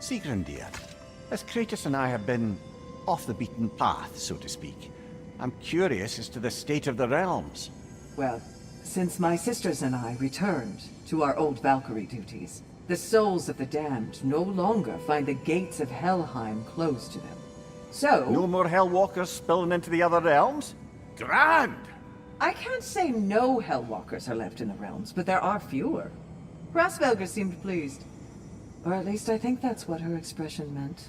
Sigrun, dear, as Kratos and I have been off the beaten path, so to speak, I'm curious as to the state of the realms. Well, since my sisters and I returned to our old Valkyrie duties, the souls of the damned no longer find the gates of Helheim closed to them. So... No more Hellwalkers spilling into the other realms? Grand! I can't say no Hellwalkers are left in the realms, but there are fewer. Grasvelger seemed pleased. Or at least I think that's what her expression meant.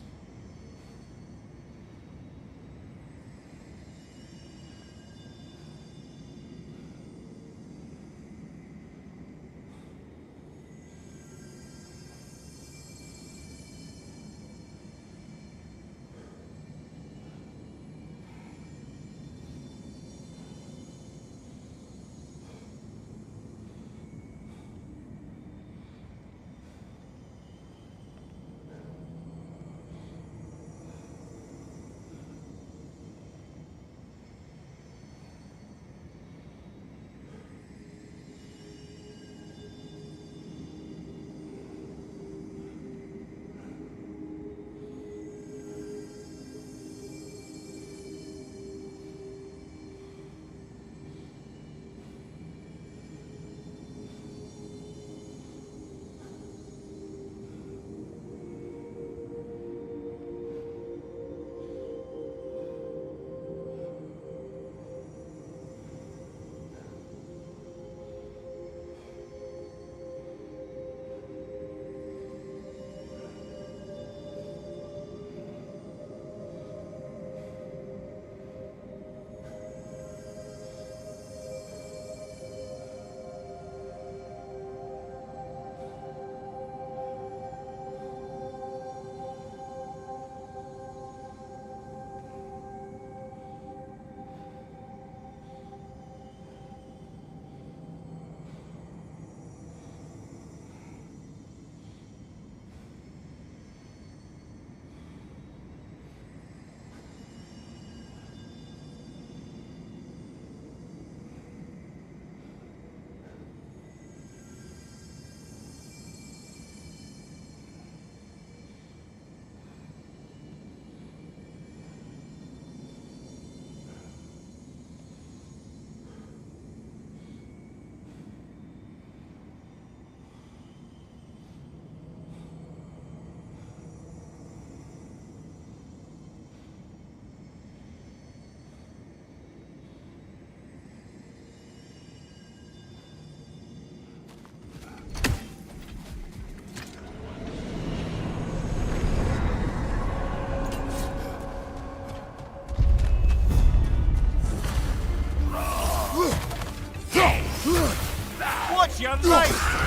Watch your right!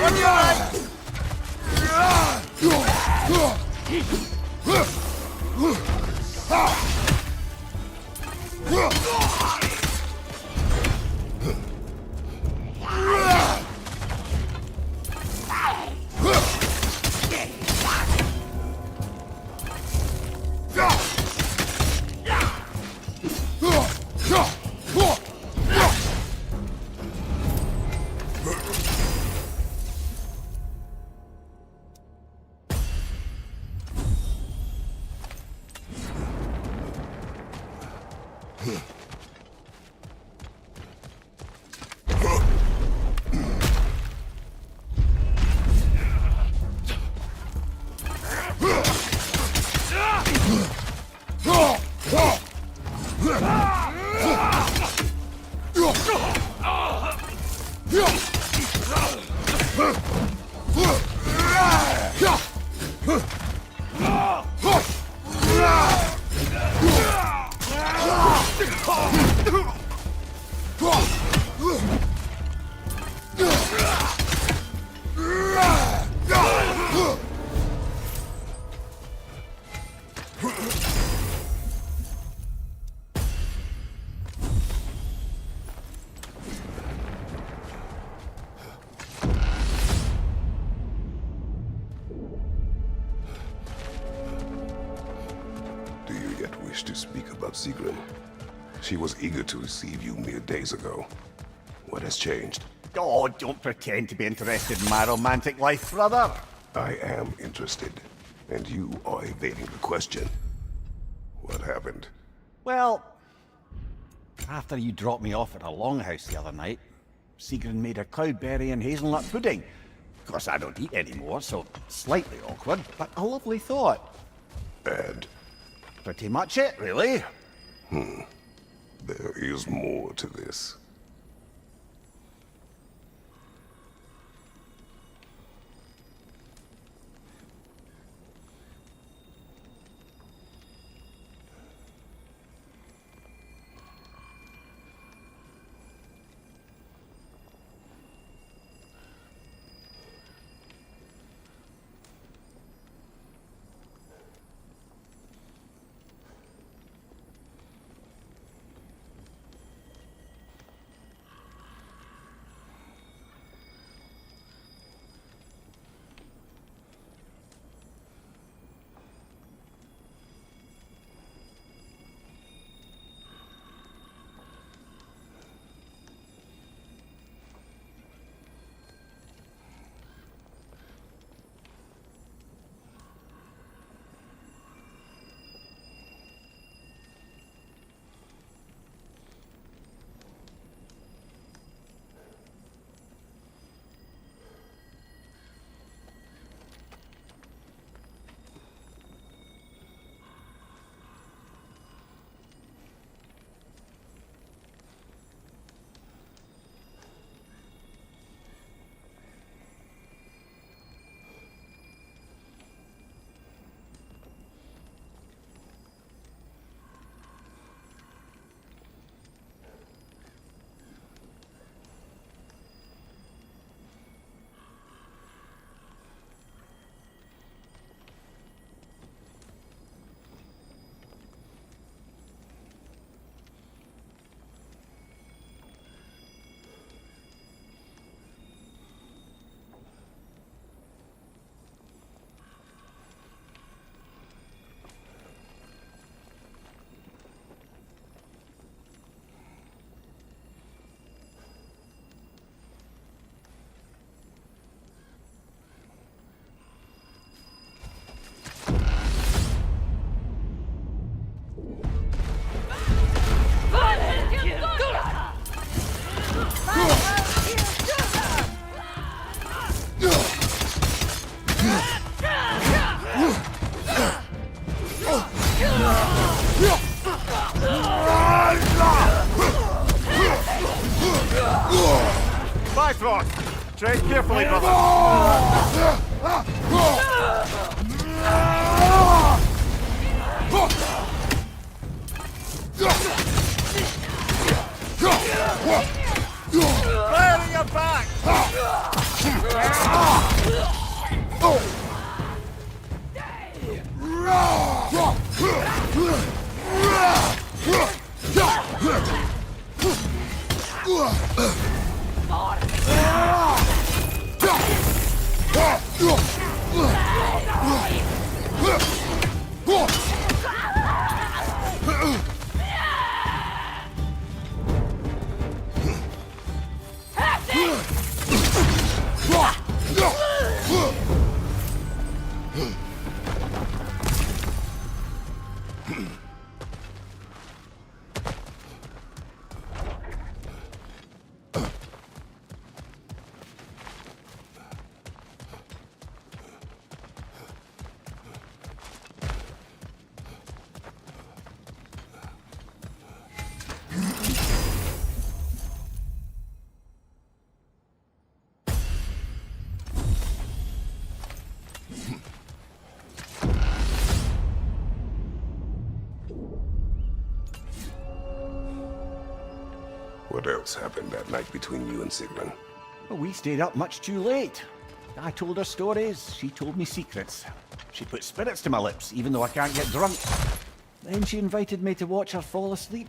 On your right! wish to speak about Sigrun. She was eager to receive you mere days ago. What has changed? Oh, don't pretend to be interested in my romantic life, brother. I am interested, and you are evading the question. What happened? Well, after you dropped me off at a longhouse the other night, Sigrun made a cloudberry and hazelnut pudding. Of course, I don't eat anymore, so slightly awkward, but a lovely thought. And Pretty much it, really. there is more to this. Bifrost! Tread carefully, brother. Fire in your back! What else happened that night between you and Sigrun? Well, we stayed up much too late. I told her stories, she told me secrets. She put spirits to my lips, even though I can't get drunk. Then she invited me to watch her fall asleep.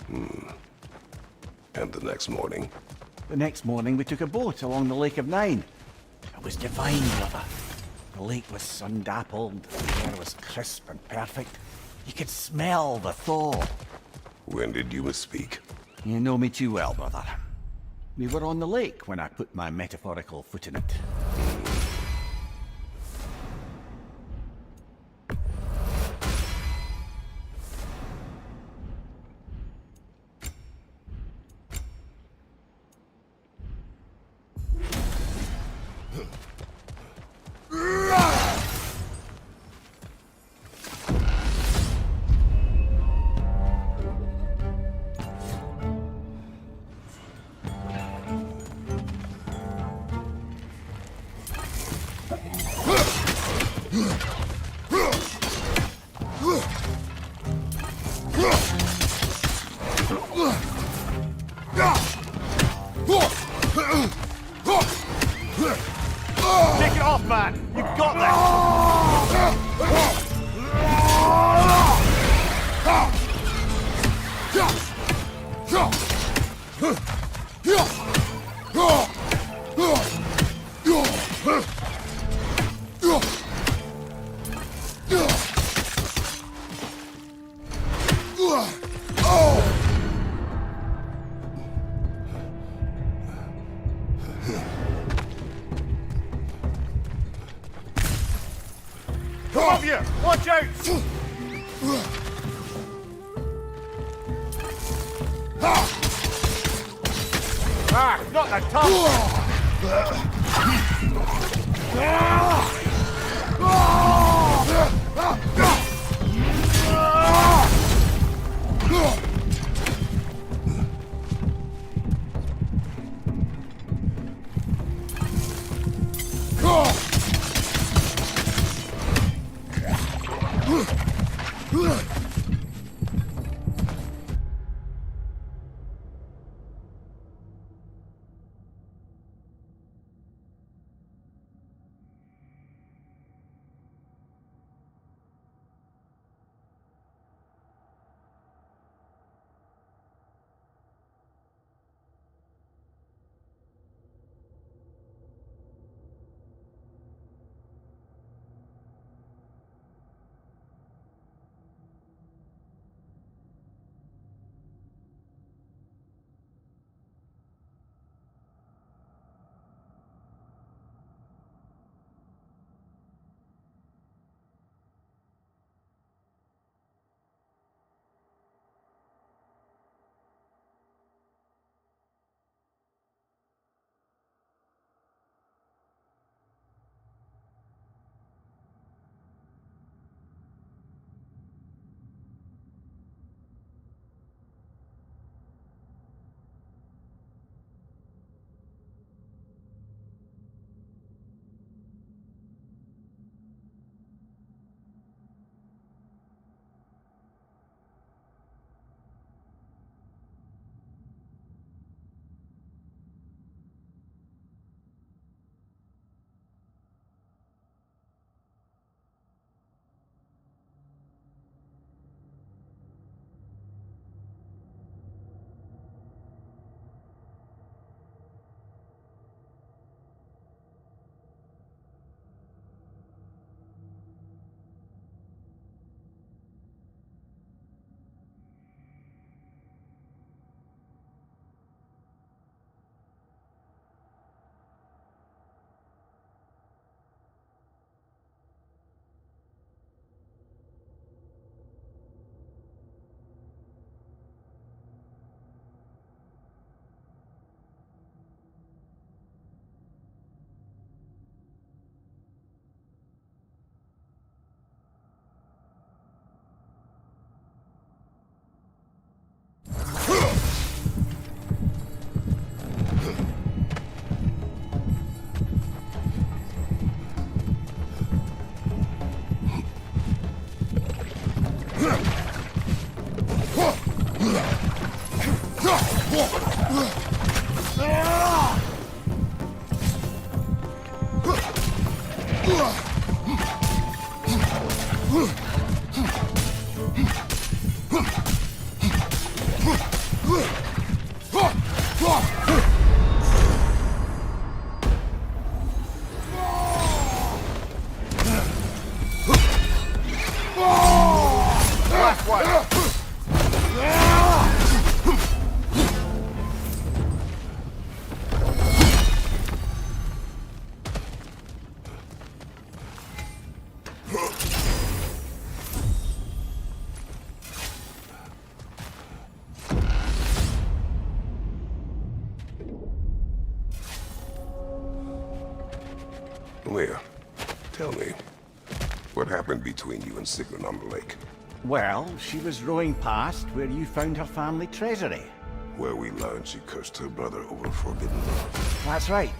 And the next morning? The next morning, we took a boat along the Lake of Nine. It was divine, brother. The lake was sun-dappled, the air was crisp and perfect. You could smell the thaw. When did you misspeak? You know me too well, brother. We were on the lake when I put my metaphorical foot in it. Take it off, man! You got this! Come up here! Watch out! Ah, not the tongue! way. Leah, tell me, what happened between you and Sigrun on the lake? Well, she was rowing past where you found her family treasury. Where we learned she cursed her brother over forbidden love. That's right.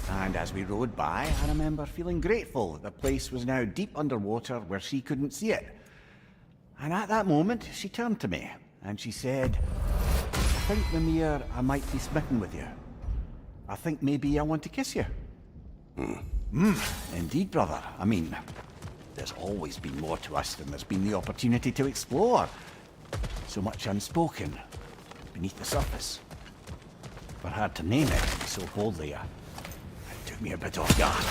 And as we rowed by, I remember feeling grateful that the place was now deep underwater where she couldn't see it. And at that moment, she turned to me, and she said, I think, Mimir, I might be smitten with you. I think maybe I want to kiss you. Indeed, brother. I mean, there's always been more to us than there's been the opportunity to explore. So much unspoken, beneath the surface. But hard to name it so boldly. It took me a bit off guard.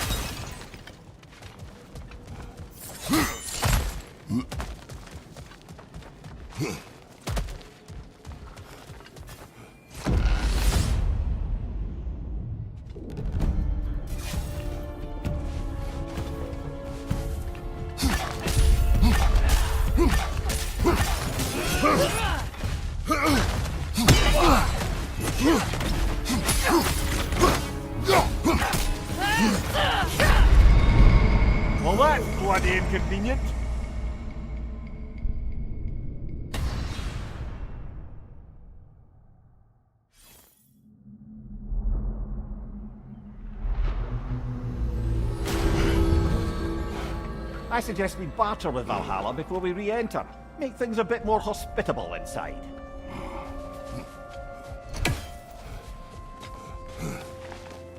Well, that's bloody inconvenient. I suggest we barter with Valhalla before we re-enter. Make things a bit more hospitable inside.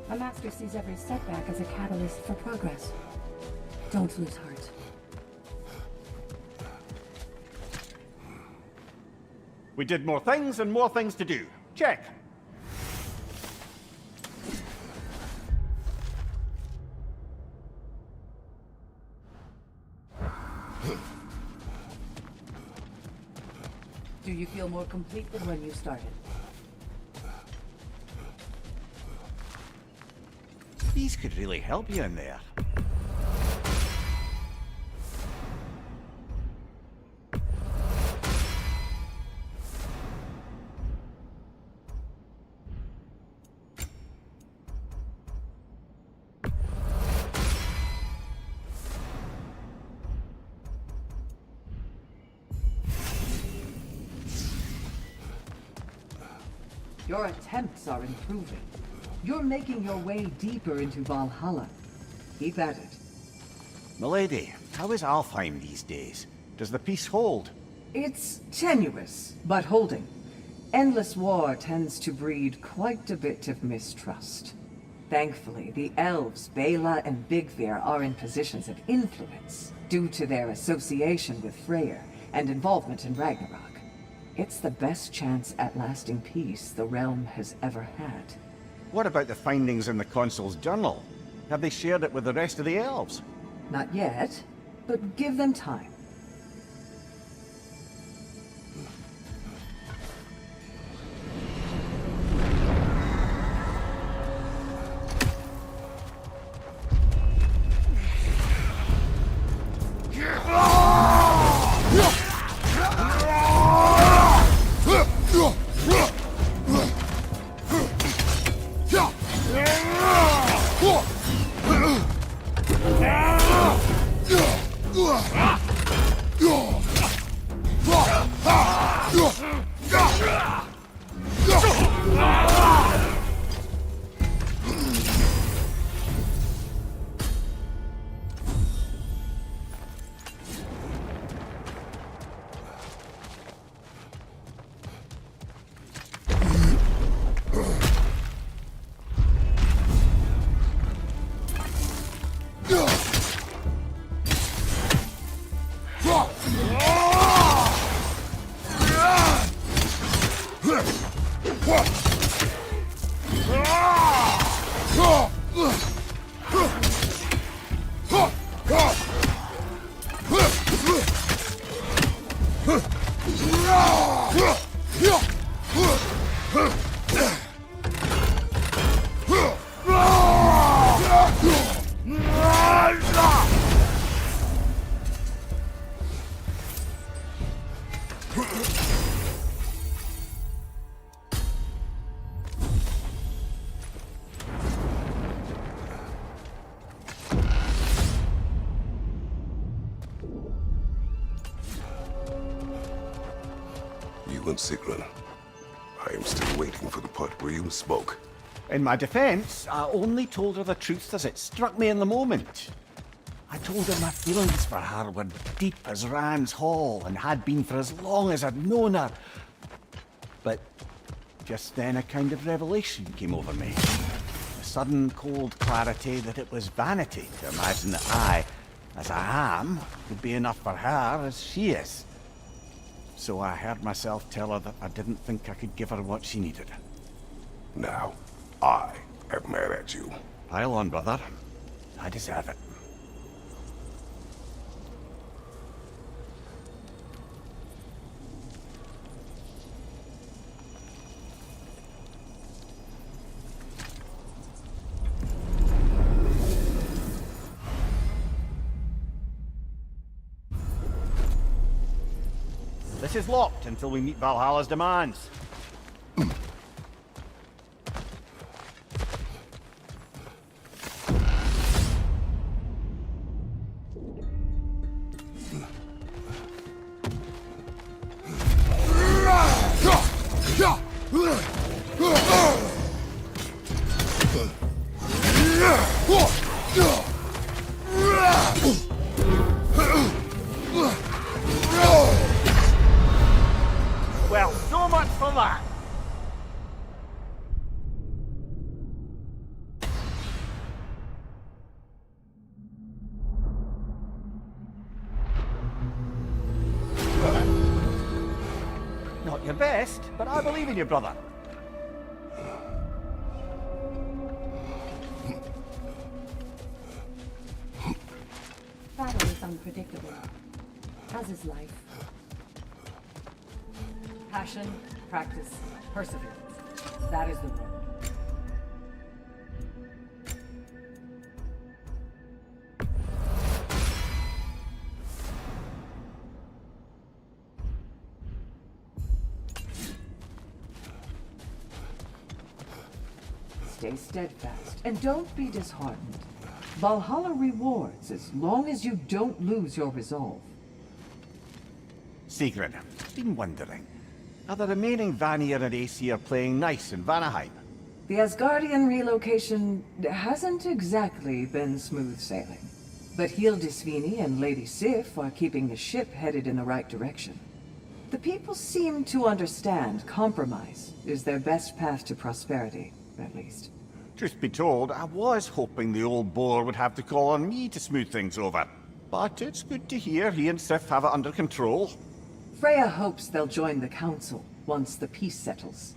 A master sees every setback as a catalyst for progress. Don't lose heart. We did more things and more things to do. Check. Do you feel more complete than when you started? These could really help you in there. Your attempts are improving. You're making your way deeper into Valhalla. Keep at it. Milady, how is Alfheim these days? Does the peace hold? It's tenuous, but holding. Endless war tends to breed quite a bit of mistrust. Thankfully, the elves, Bela and Bigvir, are in positions of influence due to their association with Freyr and involvement in Ragnarök. It's the best chance at lasting peace the realm has ever had. What about the findings in the Consul's journal? Have they shared it with the rest of the elves? Not yet, but give them time. movement, Sigrun. I am still waiting for the part where you spoke. In my defense, I only told her the truth as it struck me in the moment. I told her my feelings for her were deep as Rand's Hall and had been for as long as I'd known her. But just then a kind of revelation came over me. A sudden cold clarity that it was vanity to imagine that I, as I am, would be enough for her as she is. So I heard myself tell her that I didn't think I could give her what she needed. Now, I am mad at you. Pile on, brother. I deserve it. This is locked until we meet Valhalla's demands. Well, so much for that. Not your best, but I believe in you, brother. Battle is unpredictable, as is life. Passion, practice, perseverance. That is the road. Stay steadfast, and don't be disheartened. Valhalla rewards as long as you don't lose your resolve. Sigrid, I've been wondering. Are the remaining Vanir and Aesir playing nice in Vanaheim? The Asgardian relocation hasn't exactly been smooth sailing. But Hildisvini and Lady Sif are keeping the ship headed in the right direction. The people seem to understand compromise is their best path to prosperity, at least. Truth be told, I was hoping the old boar would have to call on me to smooth things over. But it's good to hear he and Sif have it under control. Freya hopes they'll join the council once the peace settles.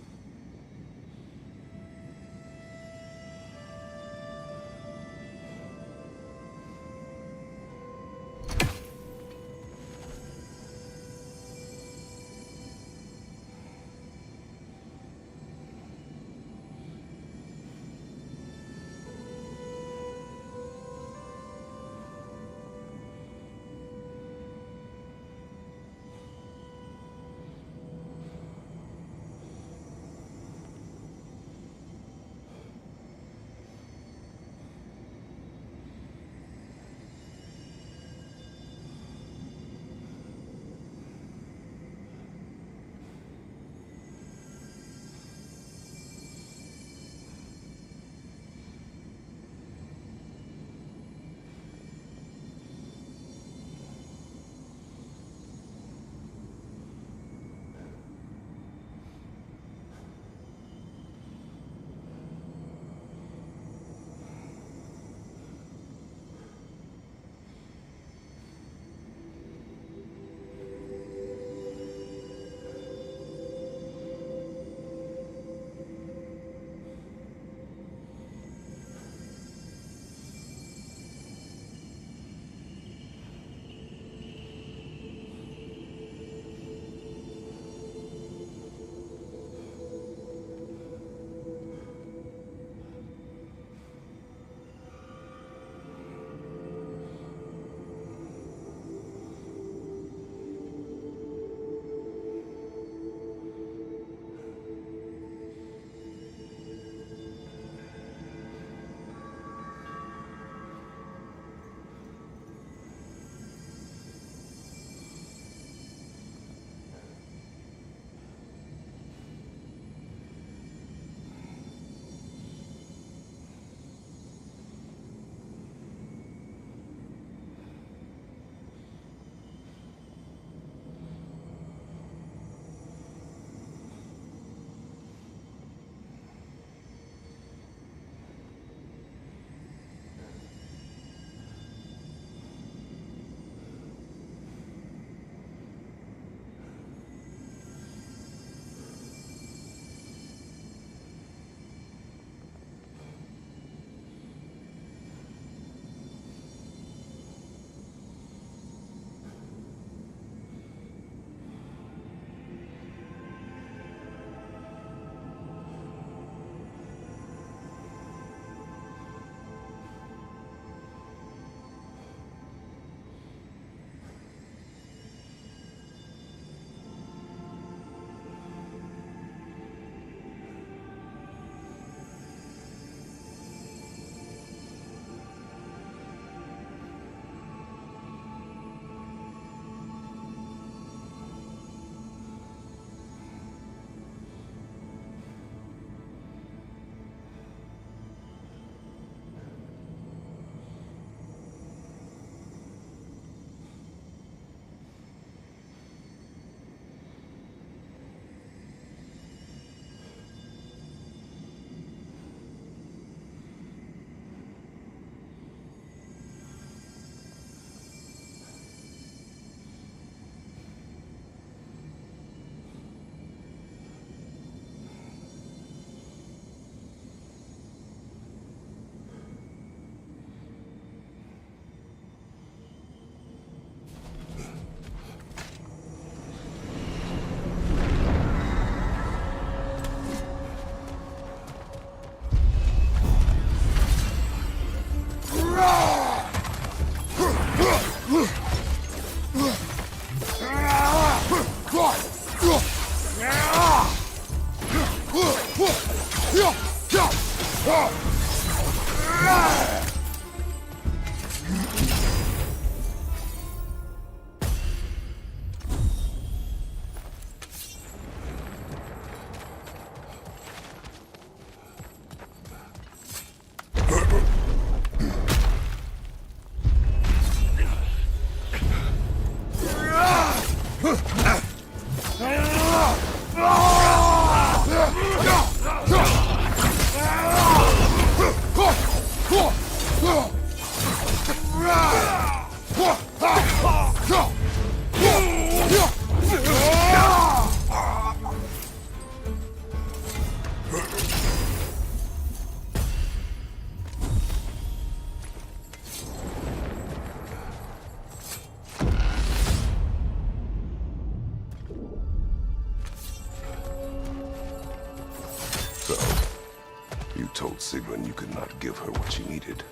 Sigrun you could not give her what she needed.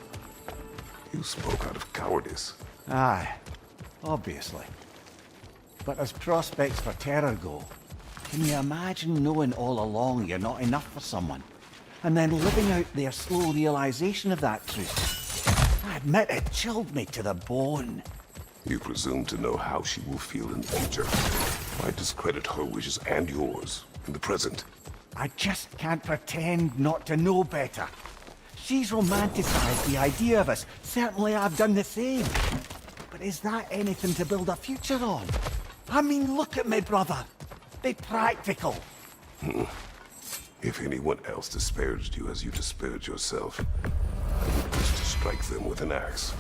You spoke out of cowardice. Aye, obviously. But as prospects for terror go, can you imagine knowing all along you're not enough for someone, and then living out their slow realization of that truth? I admit it chilled me to the bone. You presume to know how she will feel in the future. Why discredit her wishes and yours in the present? I just can't pretend not to know better. She's romanticized the idea of us. Certainly I've done the same. But is that anything to build a future on? I mean, look at me, brother. Be practical. If anyone else disparaged you as you disparaged yourself, I would wish to strike them with an axe.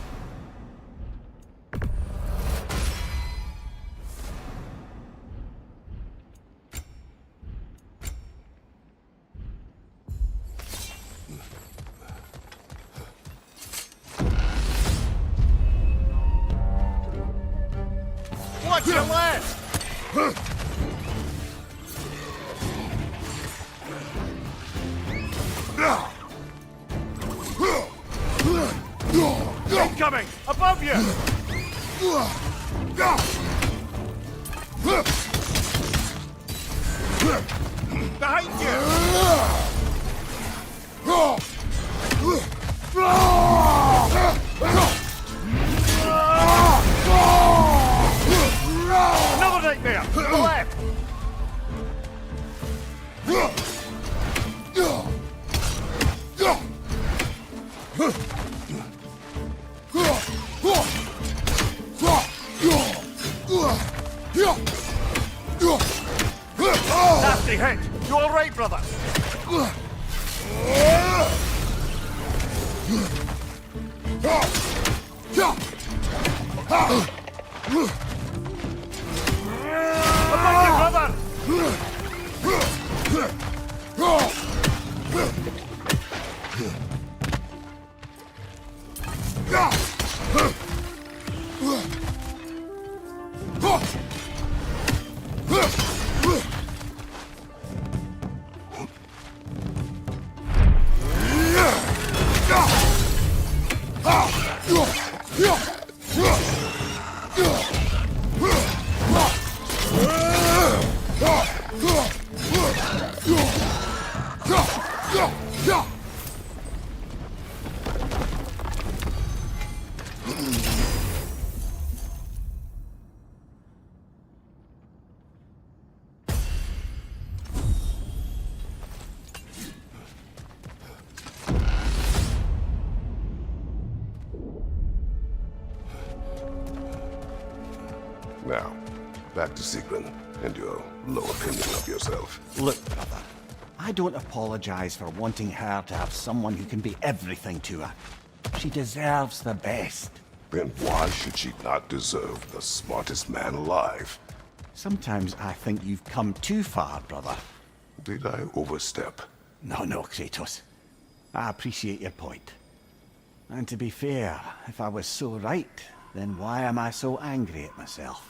Watch your left! Incoming! Above you! Behind you! Another nightmare! To the left! Nasty hit! You alright, brother? Above you, brother! Now, back to Sigrun and your low opinion of yourself. Look, brother, I don't apologize for wanting her to have someone who can be everything to her. She deserves the best. Then why should she not deserve the smartest man alive? Sometimes I think you've come too far, brother. Did I overstep? No, Kratos. I appreciate your point. And to be fair, if I was so right, then why am I so angry at myself?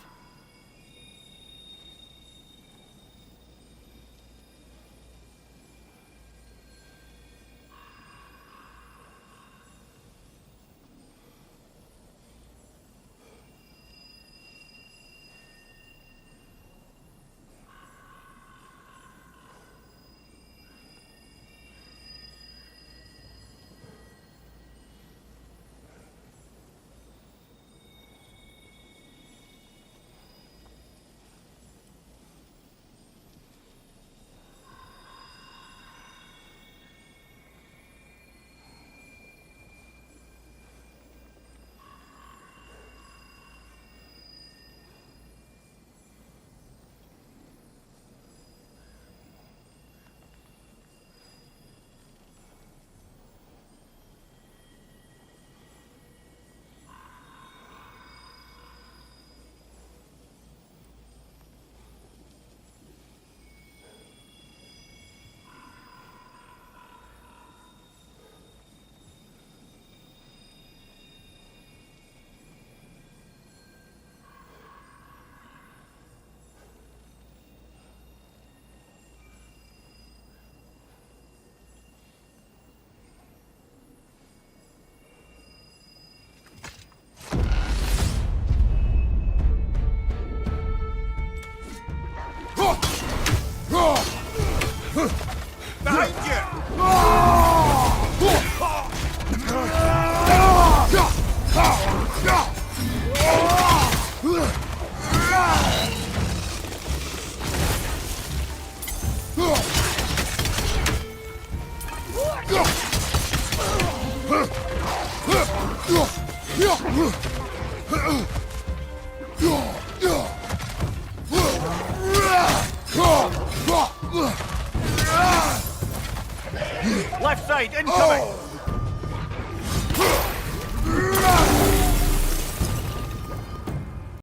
Left side, incoming!